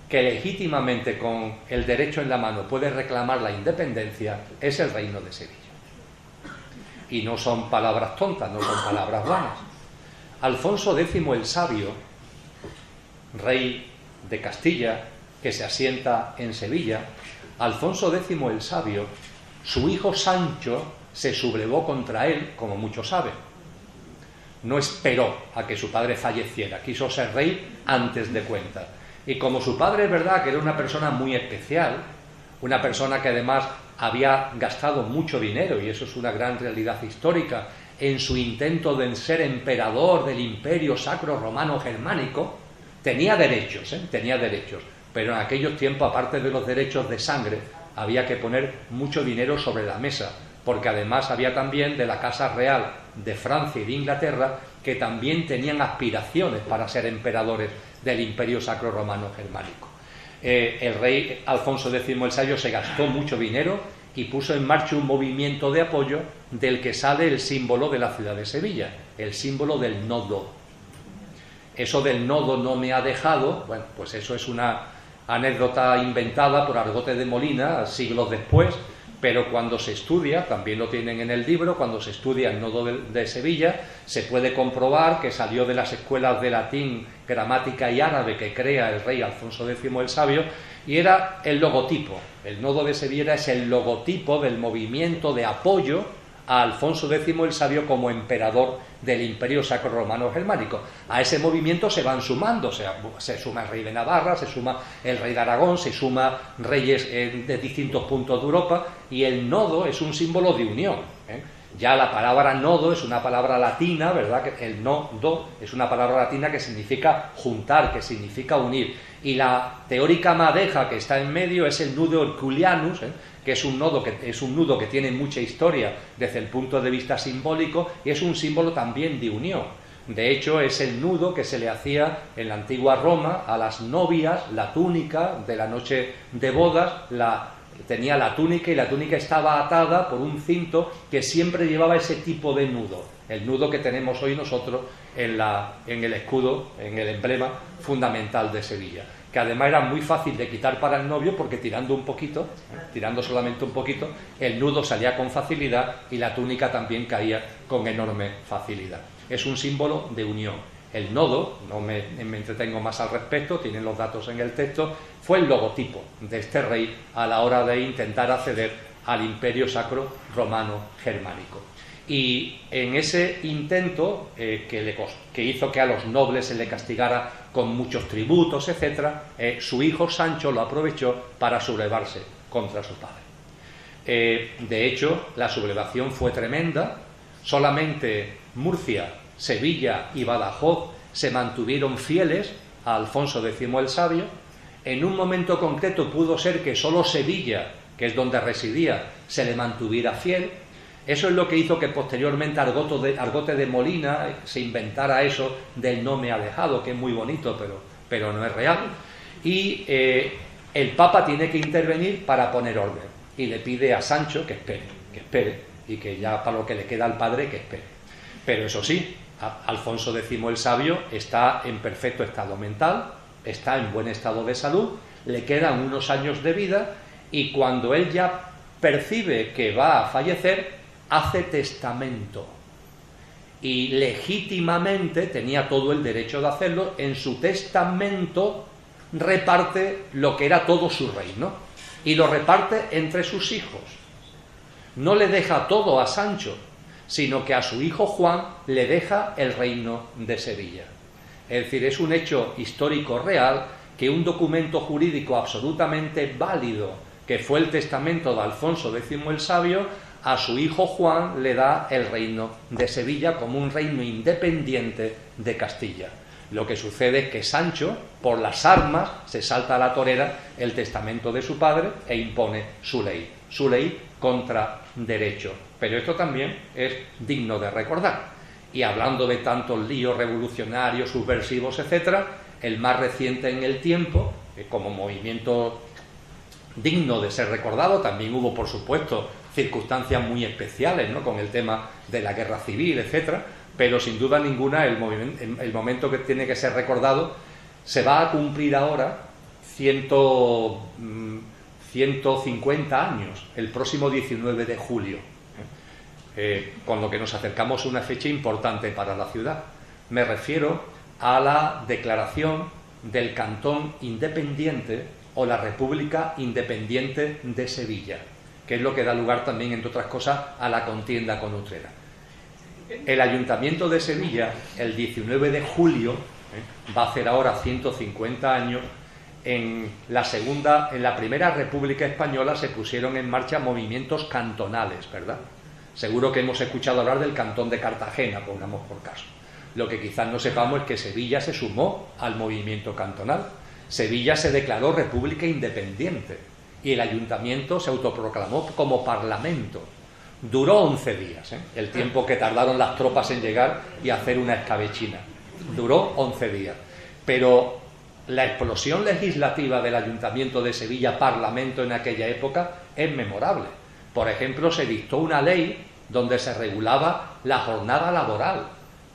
que legítimamente con el derecho en la mano puede reclamar la independencia es el Reino de Sevilla. Y no son palabras tontas, no son palabras vanas. Alfonso X el Sabio, rey de Castilla, que se asienta en Sevilla, Alfonso X el Sabio, su hijo Sancho se sublevó contra él, como muchos saben. No esperó a que su padre falleciera, quiso ser rey antes de cuenta. Y como su padre es verdad que era una persona muy especial, una persona que además había gastado mucho dinero, y eso es una gran realidad histórica, en su intento de ser emperador del Imperio Sacro Romano Germánico, tenía derechos, pero en aquellos tiempos, aparte de los derechos de sangre, había que poner mucho dinero sobre la mesa, porque además había también de la Casa Real de Francia y de Inglaterra que también tenían aspiraciones para ser emperadores del Imperio Sacro Romano Germánico. El rey Alfonso X el Sabio se gastó mucho dinero y puso en marcha un movimiento de apoyo del que sale el símbolo de la ciudad de Sevilla, el símbolo del nodo. Eso del nodo no me ha dejado, bueno, pues eso es una anécdota inventada por Argote de Molina siglos después, pero cuando se estudia, también lo tienen en el libro, cuando se estudia el nodo de Sevilla, se puede comprobar que salió de las escuelas de latín, gramática y árabe que crea el rey Alfonso X el Sabio, y era el logotipo. El nodo de Sevilla es el logotipo del movimiento de apoyo a Alfonso X el Sabio como emperador del Imperio Sacro Romano Germánico. A ese movimiento se van sumando, se suma el rey de Navarra, se suma el rey de Aragón, se suma reyes de distintos puntos de Europa, y el nodo es un símbolo de unión. Ya la palabra nodo es una palabra latina, ¿verdad? El nodo es una palabra latina que significa juntar, que significa unir. Y la teórica madeja que está en medio es el nudo herculianus, que es un nudo que tiene mucha historia desde el punto de vista simbólico, y es un símbolo también de unión. De hecho, es el nudo que se le hacía en la antigua Roma a las novias, la túnica de la noche de bodas, tenía la túnica, y la túnica estaba atada por un cinto que siempre llevaba ese tipo de nudo, el nudo que tenemos hoy nosotros en el escudo, en el emblema fundamental de Sevilla, que además era muy fácil de quitar para el novio, porque tirando solamente un poquito, el nudo salía con facilidad y la túnica también caía con enorme facilidad. Es un símbolo de unión. El nodo, no me entretengo más al respecto, tienen los datos en el texto, fue el logotipo de este rey a la hora de intentar acceder al Imperio Sacro Romano Germánico. Y en ese intento que hizo que a los nobles se le castigara con muchos tributos, etc., su hijo Sancho lo aprovechó para sublevarse contra su padre. De hecho, la sublevación fue tremenda. Solamente Murcia, Sevilla y Badajoz se mantuvieron fieles a Alfonso X el Sabio. En un momento concreto pudo ser que solo Sevilla, que es donde residía, se le mantuviera fiel. Eso es lo que hizo que posteriormente Argote de Molina se inventara eso del no me ha dejado, que es muy bonito, pero no es real. Y el Papa tiene que intervenir para poner orden, y le pide a Sancho que espere, y que ya para lo que le queda al padre que espere. Pero eso sí, Alfonso X el Sabio está en perfecto estado mental, está en buen estado de salud, le quedan unos años de vida, y cuando él ya percibe que va a fallecer, hace testamento. Y legítimamente tenía todo el derecho de hacerlo. En su testamento reparte lo que era todo su reino, y lo reparte entre sus hijos. No le deja todo a Sancho, sino que a su hijo Juan le deja el reino de Sevilla. Es decir, es un hecho histórico real que un documento jurídico absolutamente válido que fue el testamento de Alfonso X el Sabio, a su hijo Juan le da el reino de Sevilla como un reino independiente de Castilla. Lo que sucede es que Sancho, por las armas, se salta a la torera el testamento de su padre e impone su ley contra derecho. Pero esto también es digno de recordar. Y hablando de tantos líos revolucionarios, subversivos, etcétera, el más reciente en el tiempo, como movimiento digno de ser recordado, también hubo, por supuesto, circunstancias muy especiales, ¿no?, con el tema de la guerra civil, etcétera, pero sin duda ninguna el momento que tiene que ser recordado se va a cumplir ahora 150 años, el próximo 19 de julio, con lo que nos acercamos a una fecha importante para la ciudad. Me refiero a la declaración del Cantón Independiente o la República Independiente de Sevilla, que es lo que da lugar también, entre otras cosas, a la contienda con Utrera. El Ayuntamiento de Sevilla, el 19 de julio, va a hacer ahora 150 años. En la primera República Española se pusieron en marcha movimientos cantonales, ¿verdad? Seguro que hemos escuchado hablar del Cantón de Cartagena, pongamos por caso. Lo que quizás no sepamos es que Sevilla se sumó al movimiento cantonal. Sevilla se declaró república independiente y el ayuntamiento se autoproclamó como parlamento. Duró 11 días, el tiempo que tardaron las tropas en llegar y hacer una escabechina. Duró 11 días. Pero la explosión legislativa del Ayuntamiento de Sevilla, parlamento en aquella época, es memorable. Por ejemplo, se dictó una ley donde se regulaba la jornada laboral,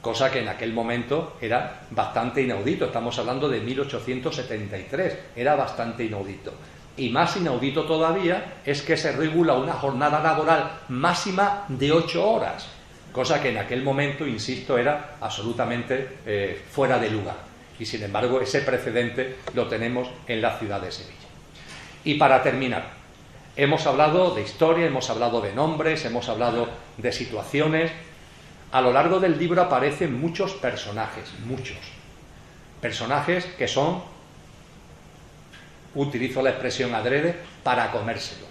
cosa que en aquel momento era bastante inaudito. Estamos hablando de 1873, era bastante inaudito. Y más inaudito todavía es que se regula una jornada laboral máxima de 8 horas, cosa que en aquel momento, insisto, era absolutamente fuera de lugar. Y sin embargo, ese precedente lo tenemos en la ciudad de Sevilla. Y para terminar, hemos hablado de historia, hemos hablado de nombres, hemos hablado de situaciones. A lo largo del libro aparecen muchos personajes que son, utilizo la expresión adrede, para comérselos.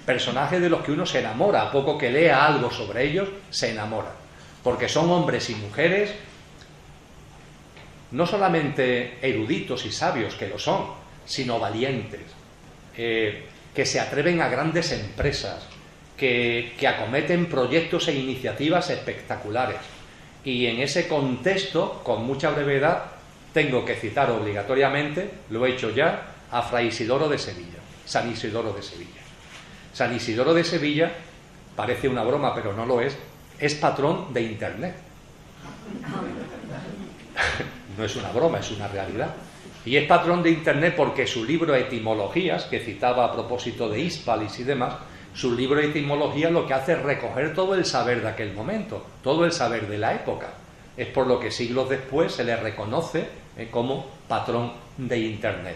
Personajes de los que uno se enamora, a poco que lea algo sobre ellos, se enamora. Porque son hombres y mujeres no solamente eruditos y sabios, que lo son, sino valientes, que se atreven a grandes empresas, que acometen proyectos e iniciativas espectaculares. Y en ese contexto, con mucha brevedad, tengo que citar obligatoriamente, lo he hecho ya, a Fray Isidoro de Sevilla, San Isidoro de Sevilla. San Isidoro de Sevilla, parece una broma, pero no lo es patrón de Internet. No es una broma, es una realidad. Y es patrón de Internet porque su libro Etimologías, que citaba a propósito de Hispalis y demás, su libro Etimologías lo que hace es recoger todo el saber de aquel momento, todo el saber de la época. Es por lo que siglos después se le reconoce como patrón de Internet.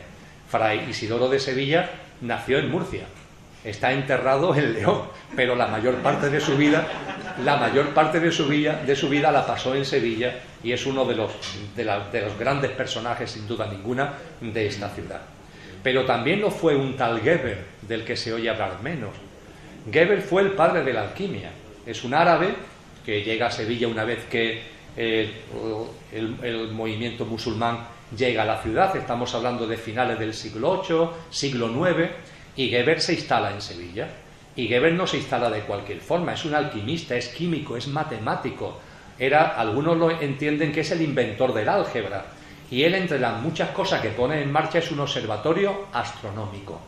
Fray Isidoro de Sevilla nació en Murcia, está enterrado en León, pero la mayor parte de su vida la pasó en Sevilla y es uno de los grandes personajes, sin duda ninguna, de esta ciudad. Pero también lo fue un tal Geber, del que se oye hablar menos. Geber fue el padre de la alquimia. Es un árabe que llega a Sevilla una vez que el movimiento musulmán llega a la ciudad. Estamos hablando de finales del siglo VIII, siglo IX, y Geber se instala en Sevilla. Y Geber no se instala de cualquier forma, es un alquimista, es químico, es matemático. Algunos lo entienden que es el inventor del álgebra. Y él, entre las muchas cosas que pone en marcha, es un observatorio astronómico.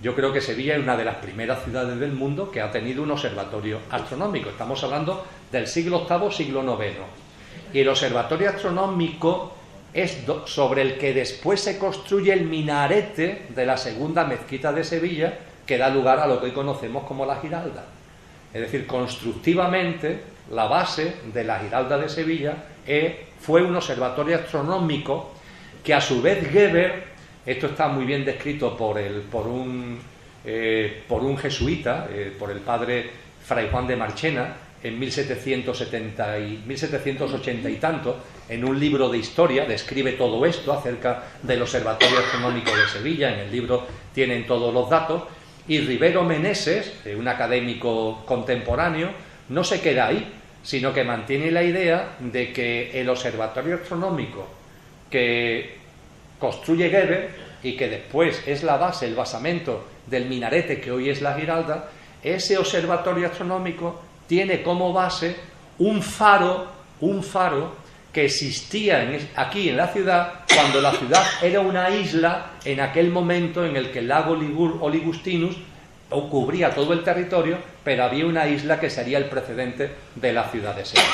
Yo creo que Sevilla es una de las primeras ciudades del mundo que ha tenido un observatorio astronómico. Estamos hablando del siglo VIII, siglo IX. Y el observatorio astronómico es sobre el que después se construye el minarete de la segunda mezquita de Sevilla, que da lugar a lo que hoy conocemos como la Giralda. Es decir, constructivamente, la base de la Giralda de Sevilla fue un observatorio astronómico que, a su vez, Geber, esto está muy bien descrito por un jesuita, por el padre Fray Juan de Marchena, en 1780 y tanto, en un libro de historia, describe todo esto acerca del Observatorio Astronómico de Sevilla. En el libro tienen todos los datos, y Rivero Meneses, un académico contemporáneo, no se queda ahí, sino que mantiene la idea de que el observatorio astronómico que construye Geber y que después es la base, el basamento del minarete que hoy es la Giralda, ese observatorio astronómico tiene como base un faro que existía aquí en la ciudad cuando la ciudad era una isla en aquel momento en el que el lago Oligustinus cubría todo el territorio, pero había una isla que sería el precedente de la ciudad de Sevilla.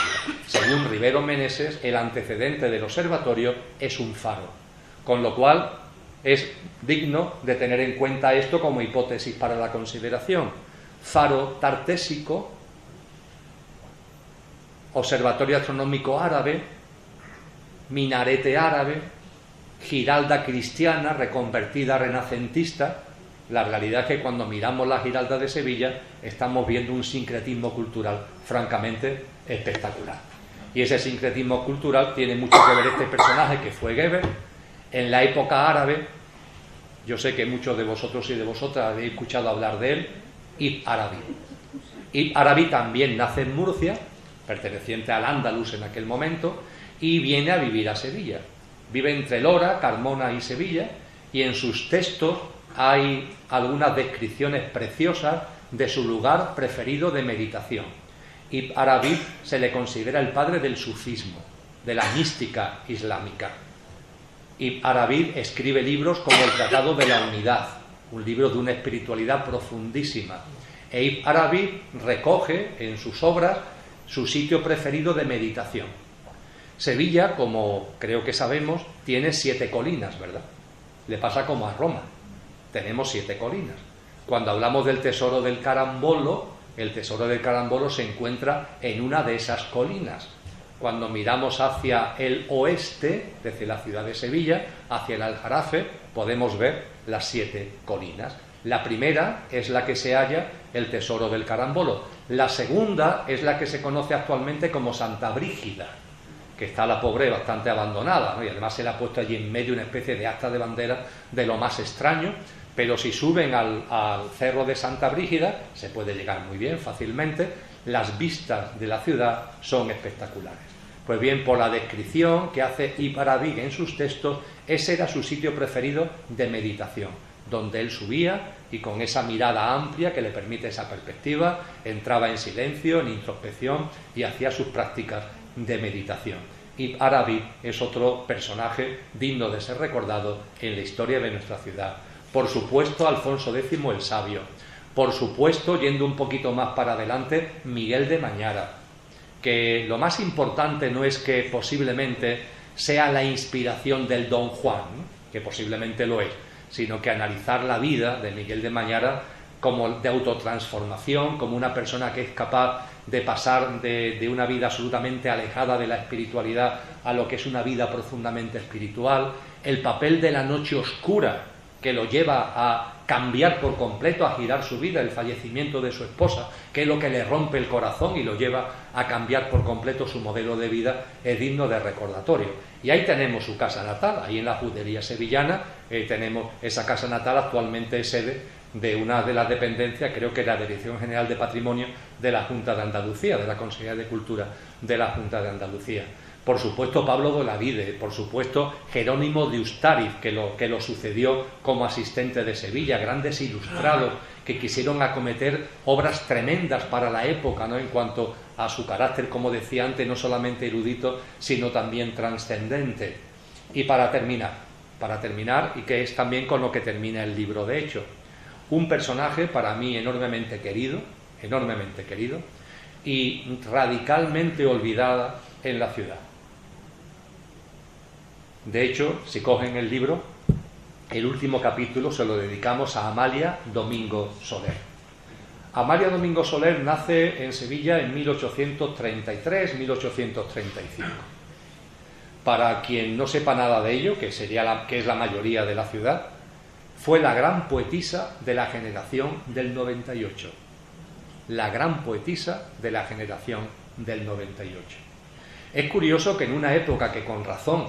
Según Rivero Meneses, el antecedente del observatorio es un faro, con lo cual es digno de tener en cuenta esto como hipótesis para la consideración. Faro tartésico, observatorio astronómico árabe, minarete árabe, giralda cristiana reconvertida renacentista. La realidad es que cuando miramos la Giralda de Sevilla estamos viendo un sincretismo cultural francamente espectacular. Y ese sincretismo cultural tiene mucho que ver este personaje que fue Geber. En la época árabe, yo sé que muchos de vosotros y de vosotras habéis escuchado hablar de él, Ibn Arabi. Ibn Arabi también nace en Murcia, perteneciente al Andalus en aquel momento, y viene a vivir a Sevilla. Vive entre Lora, Carmona y Sevilla, y en sus textos hay algunas descripciones preciosas de su lugar preferido de meditación. Ibn Arabi se le considera el padre del sufismo, de la mística islámica. Ibn Arabi escribe libros como el Tratado de la Unidad, un libro de una espiritualidad profundísima. E Ibn Arabi recoge en sus obras su sitio preferido de meditación. Sevilla, como creo que sabemos, tiene 7 colinas, ¿verdad? Le pasa como a Roma. Tenemos 7 colinas. Cuando hablamos del tesoro del Carambolo, el tesoro del Carambolo se encuentra en una de esas colinas. Cuando miramos hacia el oeste, desde la ciudad de Sevilla, hacia el Aljarafe, podemos ver las 7 colinas. La primera es la que se halla el tesoro del Carambolo. La segunda es la que se conoce actualmente como Santa Brígida, que está la pobre bastante abandonada, ¿no? Y además se le ha puesto allí en medio una especie de asta de bandera de lo más extraño, pero si suben al cerro de Santa Brígida, se puede llegar muy bien, fácilmente, las vistas de la ciudad son espectaculares. Pues bien, por la descripción que hace Ibn Arabi en sus textos, ese era su sitio preferido de meditación, donde él subía y con esa mirada amplia que le permite esa perspectiva, entraba en silencio, en introspección y hacía sus prácticas de meditación. Ibn Arabi es otro personaje digno de ser recordado en la historia de nuestra ciudad. Por supuesto, Alfonso X el Sabio. Por supuesto, yendo un poquito más para adelante, Miguel de Mañara, que lo más importante no es que posiblemente sea la inspiración del Don Juan, que posiblemente lo es, sino que analizar la vida de Miguel de Mañara como de autotransformación, como una persona que es capaz de pasar de una vida absolutamente alejada de la espiritualidad a lo que es una vida profundamente espiritual, el papel de la noche oscura que lo lleva a cambiar por completo, a girar su vida, el fallecimiento de su esposa, que es lo que le rompe el corazón y lo lleva a cambiar por completo su modelo de vida, es digno de recordatorio. Y ahí tenemos su casa natal, ahí en la Judería sevillana, tenemos esa casa natal, actualmente es sede de una de las dependencias, creo que la Dirección General de Patrimonio de la Junta de Andalucía, de la Consejería de Cultura de la Junta de Andalucía. Por supuesto Pablo de Olavide, por supuesto Jerónimo de Ustariz, que lo sucedió como asistente de Sevilla, grandes ilustrados que quisieron acometer obras tremendas para la época, ¿no? En cuanto a su carácter, como decía antes, no solamente erudito, sino también trascendente. Y para terminar, y que es también con lo que termina el libro de Hechos, un personaje para mí enormemente querido y radicalmente olvidada en la ciudad. De hecho, si cogen el libro, el último capítulo se lo dedicamos a Amalia Domingo Soler. Amalia Domingo Soler nace en Sevilla en 1833-1835. Para quien no sepa nada de ello, que es la mayoría de la ciudad, fue la gran poetisa de la generación del 98. la gran poetisa de la generación del 98. Es curioso que en una época que con razón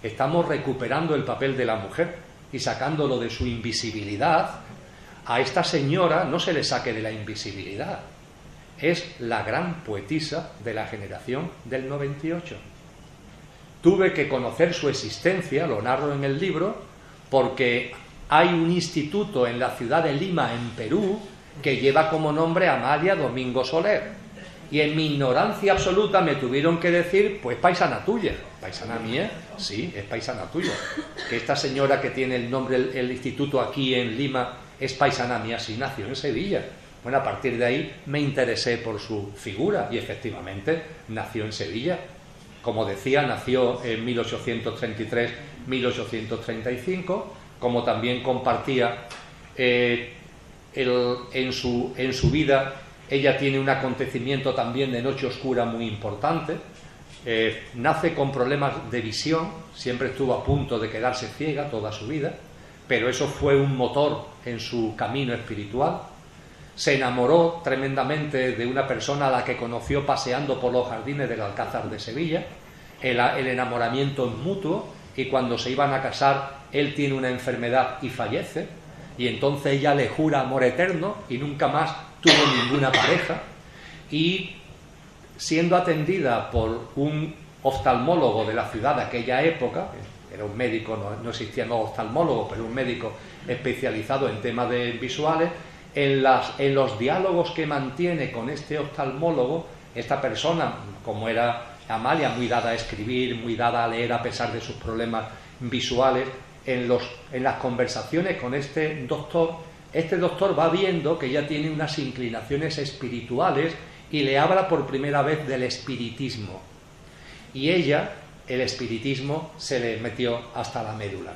estamos recuperando el papel de la mujer y sacándolo de su invisibilidad, a esta señora no se le saque de la invisibilidad. Es la gran poetisa de la generación del 98. Tuve que conocer su existencia, lo narro en el libro, porque hay un instituto en la ciudad de Lima, en Perú, que lleva como nombre Amalia Domingo Soler. Y en mi ignorancia absoluta me tuvieron que decir, pues paisana tuya. ¿Paisana mía? Sí, es paisana tuya. Que esta señora que tiene el nombre, el instituto aquí en Lima, es paisana mía, sí, nació en Sevilla. Bueno, a partir de ahí me interesé por su figura y efectivamente nació en Sevilla. Como decía, nació en 1833-1835, como también compartía en su vida. Ella tiene un acontecimiento también de noche oscura muy importante. Nace con problemas de visión, siempre estuvo a punto de quedarse ciega toda su vida, pero eso fue un motor en su camino espiritual. Se enamoró tremendamente de una persona a la que conoció paseando por los jardines del Alcázar de Sevilla. El enamoramiento es mutuo y cuando se iban a casar él tiene una enfermedad y fallece, y entonces ella le jura amor eterno y nunca más tuvo ninguna pareja, y siendo atendida por un oftalmólogo de la ciudad de aquella época, era un médico, no existía no oftalmólogo, pero un médico especializado en temas de visuales, en los diálogos que mantiene con este oftalmólogo, esta persona, como era Amalia, muy dada a escribir, muy dada a leer a pesar de sus problemas visuales, en las conversaciones con este doctor va viendo que ella tiene unas inclinaciones espirituales y le habla por primera vez del espiritismo. Y ella, el espiritismo, se le metió hasta la médula.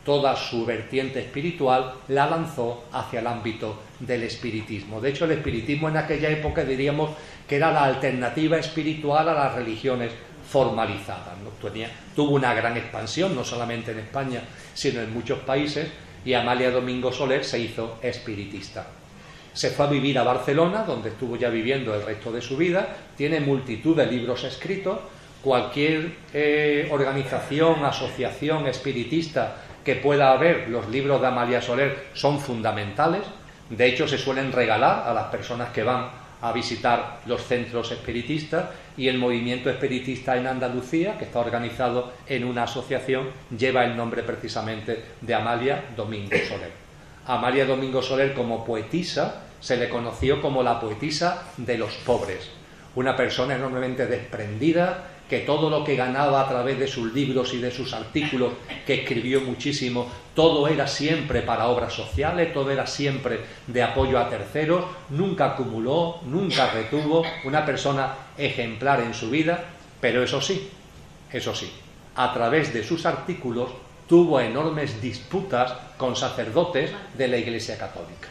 Toda su vertiente espiritual la lanzó hacia el ámbito del espiritismo. De hecho, el espiritismo en aquella época diríamos que era la alternativa espiritual a las religiones formalizadas, ¿no? Tuvo una gran expansión, no solamente en España, sino en muchos países, y Amalia Domingo Soler se hizo espiritista. Se fue a vivir a Barcelona, donde estuvo ya viviendo el resto de su vida, tiene multitud de libros escritos. Cualquier organización, asociación espiritista que pueda haber, los libros de Amalia Soler son fundamentales. De hecho, se suelen regalar a las personas que van a visitar los centros espiritistas, y el movimiento espiritista en Andalucía, que está organizado en una asociación, lleva el nombre precisamente de Amalia Domingo Soler. Amalia Domingo Soler, como poetisa, se le conoció como la poetisa de los pobres, una persona enormemente desprendida, que todo lo que ganaba a través de sus libros y de sus artículos, que escribió muchísimo, todo era siempre para obras sociales, todo era siempre de apoyo a terceros, nunca acumuló, nunca retuvo, una persona ejemplar en su vida, pero eso sí, a través de sus artículos tuvo enormes disputas con sacerdotes de la Iglesia Católica.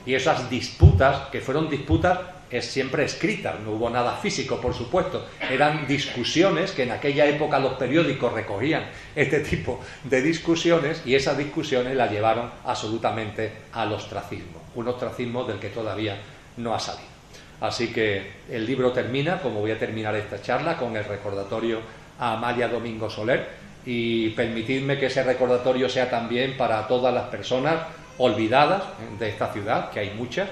Y esas disputas, que fueron disputas siempre escritas, no hubo nada físico, por supuesto, eran discusiones que en aquella época los periódicos recogían este tipo de discusiones, y esas discusiones las llevaron absolutamente al ostracismo, un ostracismo del que todavía no ha salido. Así que el libro termina, como voy a terminar esta charla, con el recordatorio a Amalia Domingo Soler, y permitidme que ese recordatorio sea también para todas las personas olvidadas de esta ciudad, que hay muchas.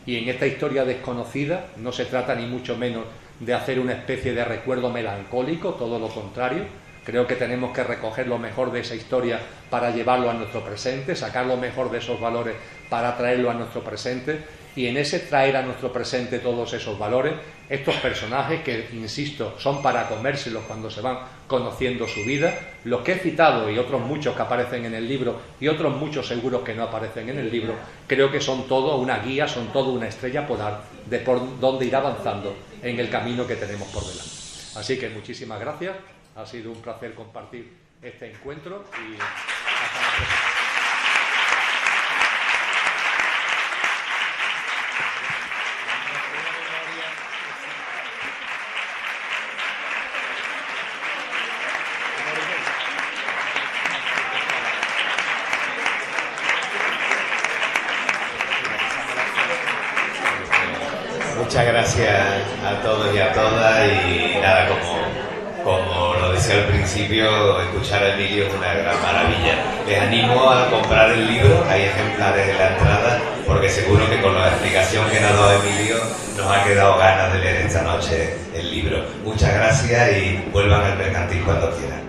Y en esta historia desconocida no se trata ni mucho menos de hacer una especie de recuerdo melancólico, todo lo contrario. Creo que tenemos que recoger lo mejor de esa historia para llevarlo a nuestro presente, sacar lo mejor de esos valores para traerlo a nuestro presente, y en ese traer a nuestro presente todos esos valores, estos personajes que, insisto, son para comérselos cuando se van conociendo su vida, los que he citado y otros muchos que aparecen en el libro y otros muchos seguros que no aparecen en el libro, creo que son todo una guía, son todo una estrella polar de por dónde ir avanzando en el camino que tenemos por delante. Así que muchísimas gracias, ha sido un placer compartir este encuentro y hasta la próxima. Muchas gracias a todos y a todas, y nada, como lo decía al principio, escuchar a Emilio es una gran maravilla. Les animo a comprar el libro, hay ejemplares en la entrada, porque seguro que con la explicación que nos ha dado Emilio nos ha quedado ganas de leer esta noche el libro. Muchas gracias y vuelvan al Mercantil cuando quieran.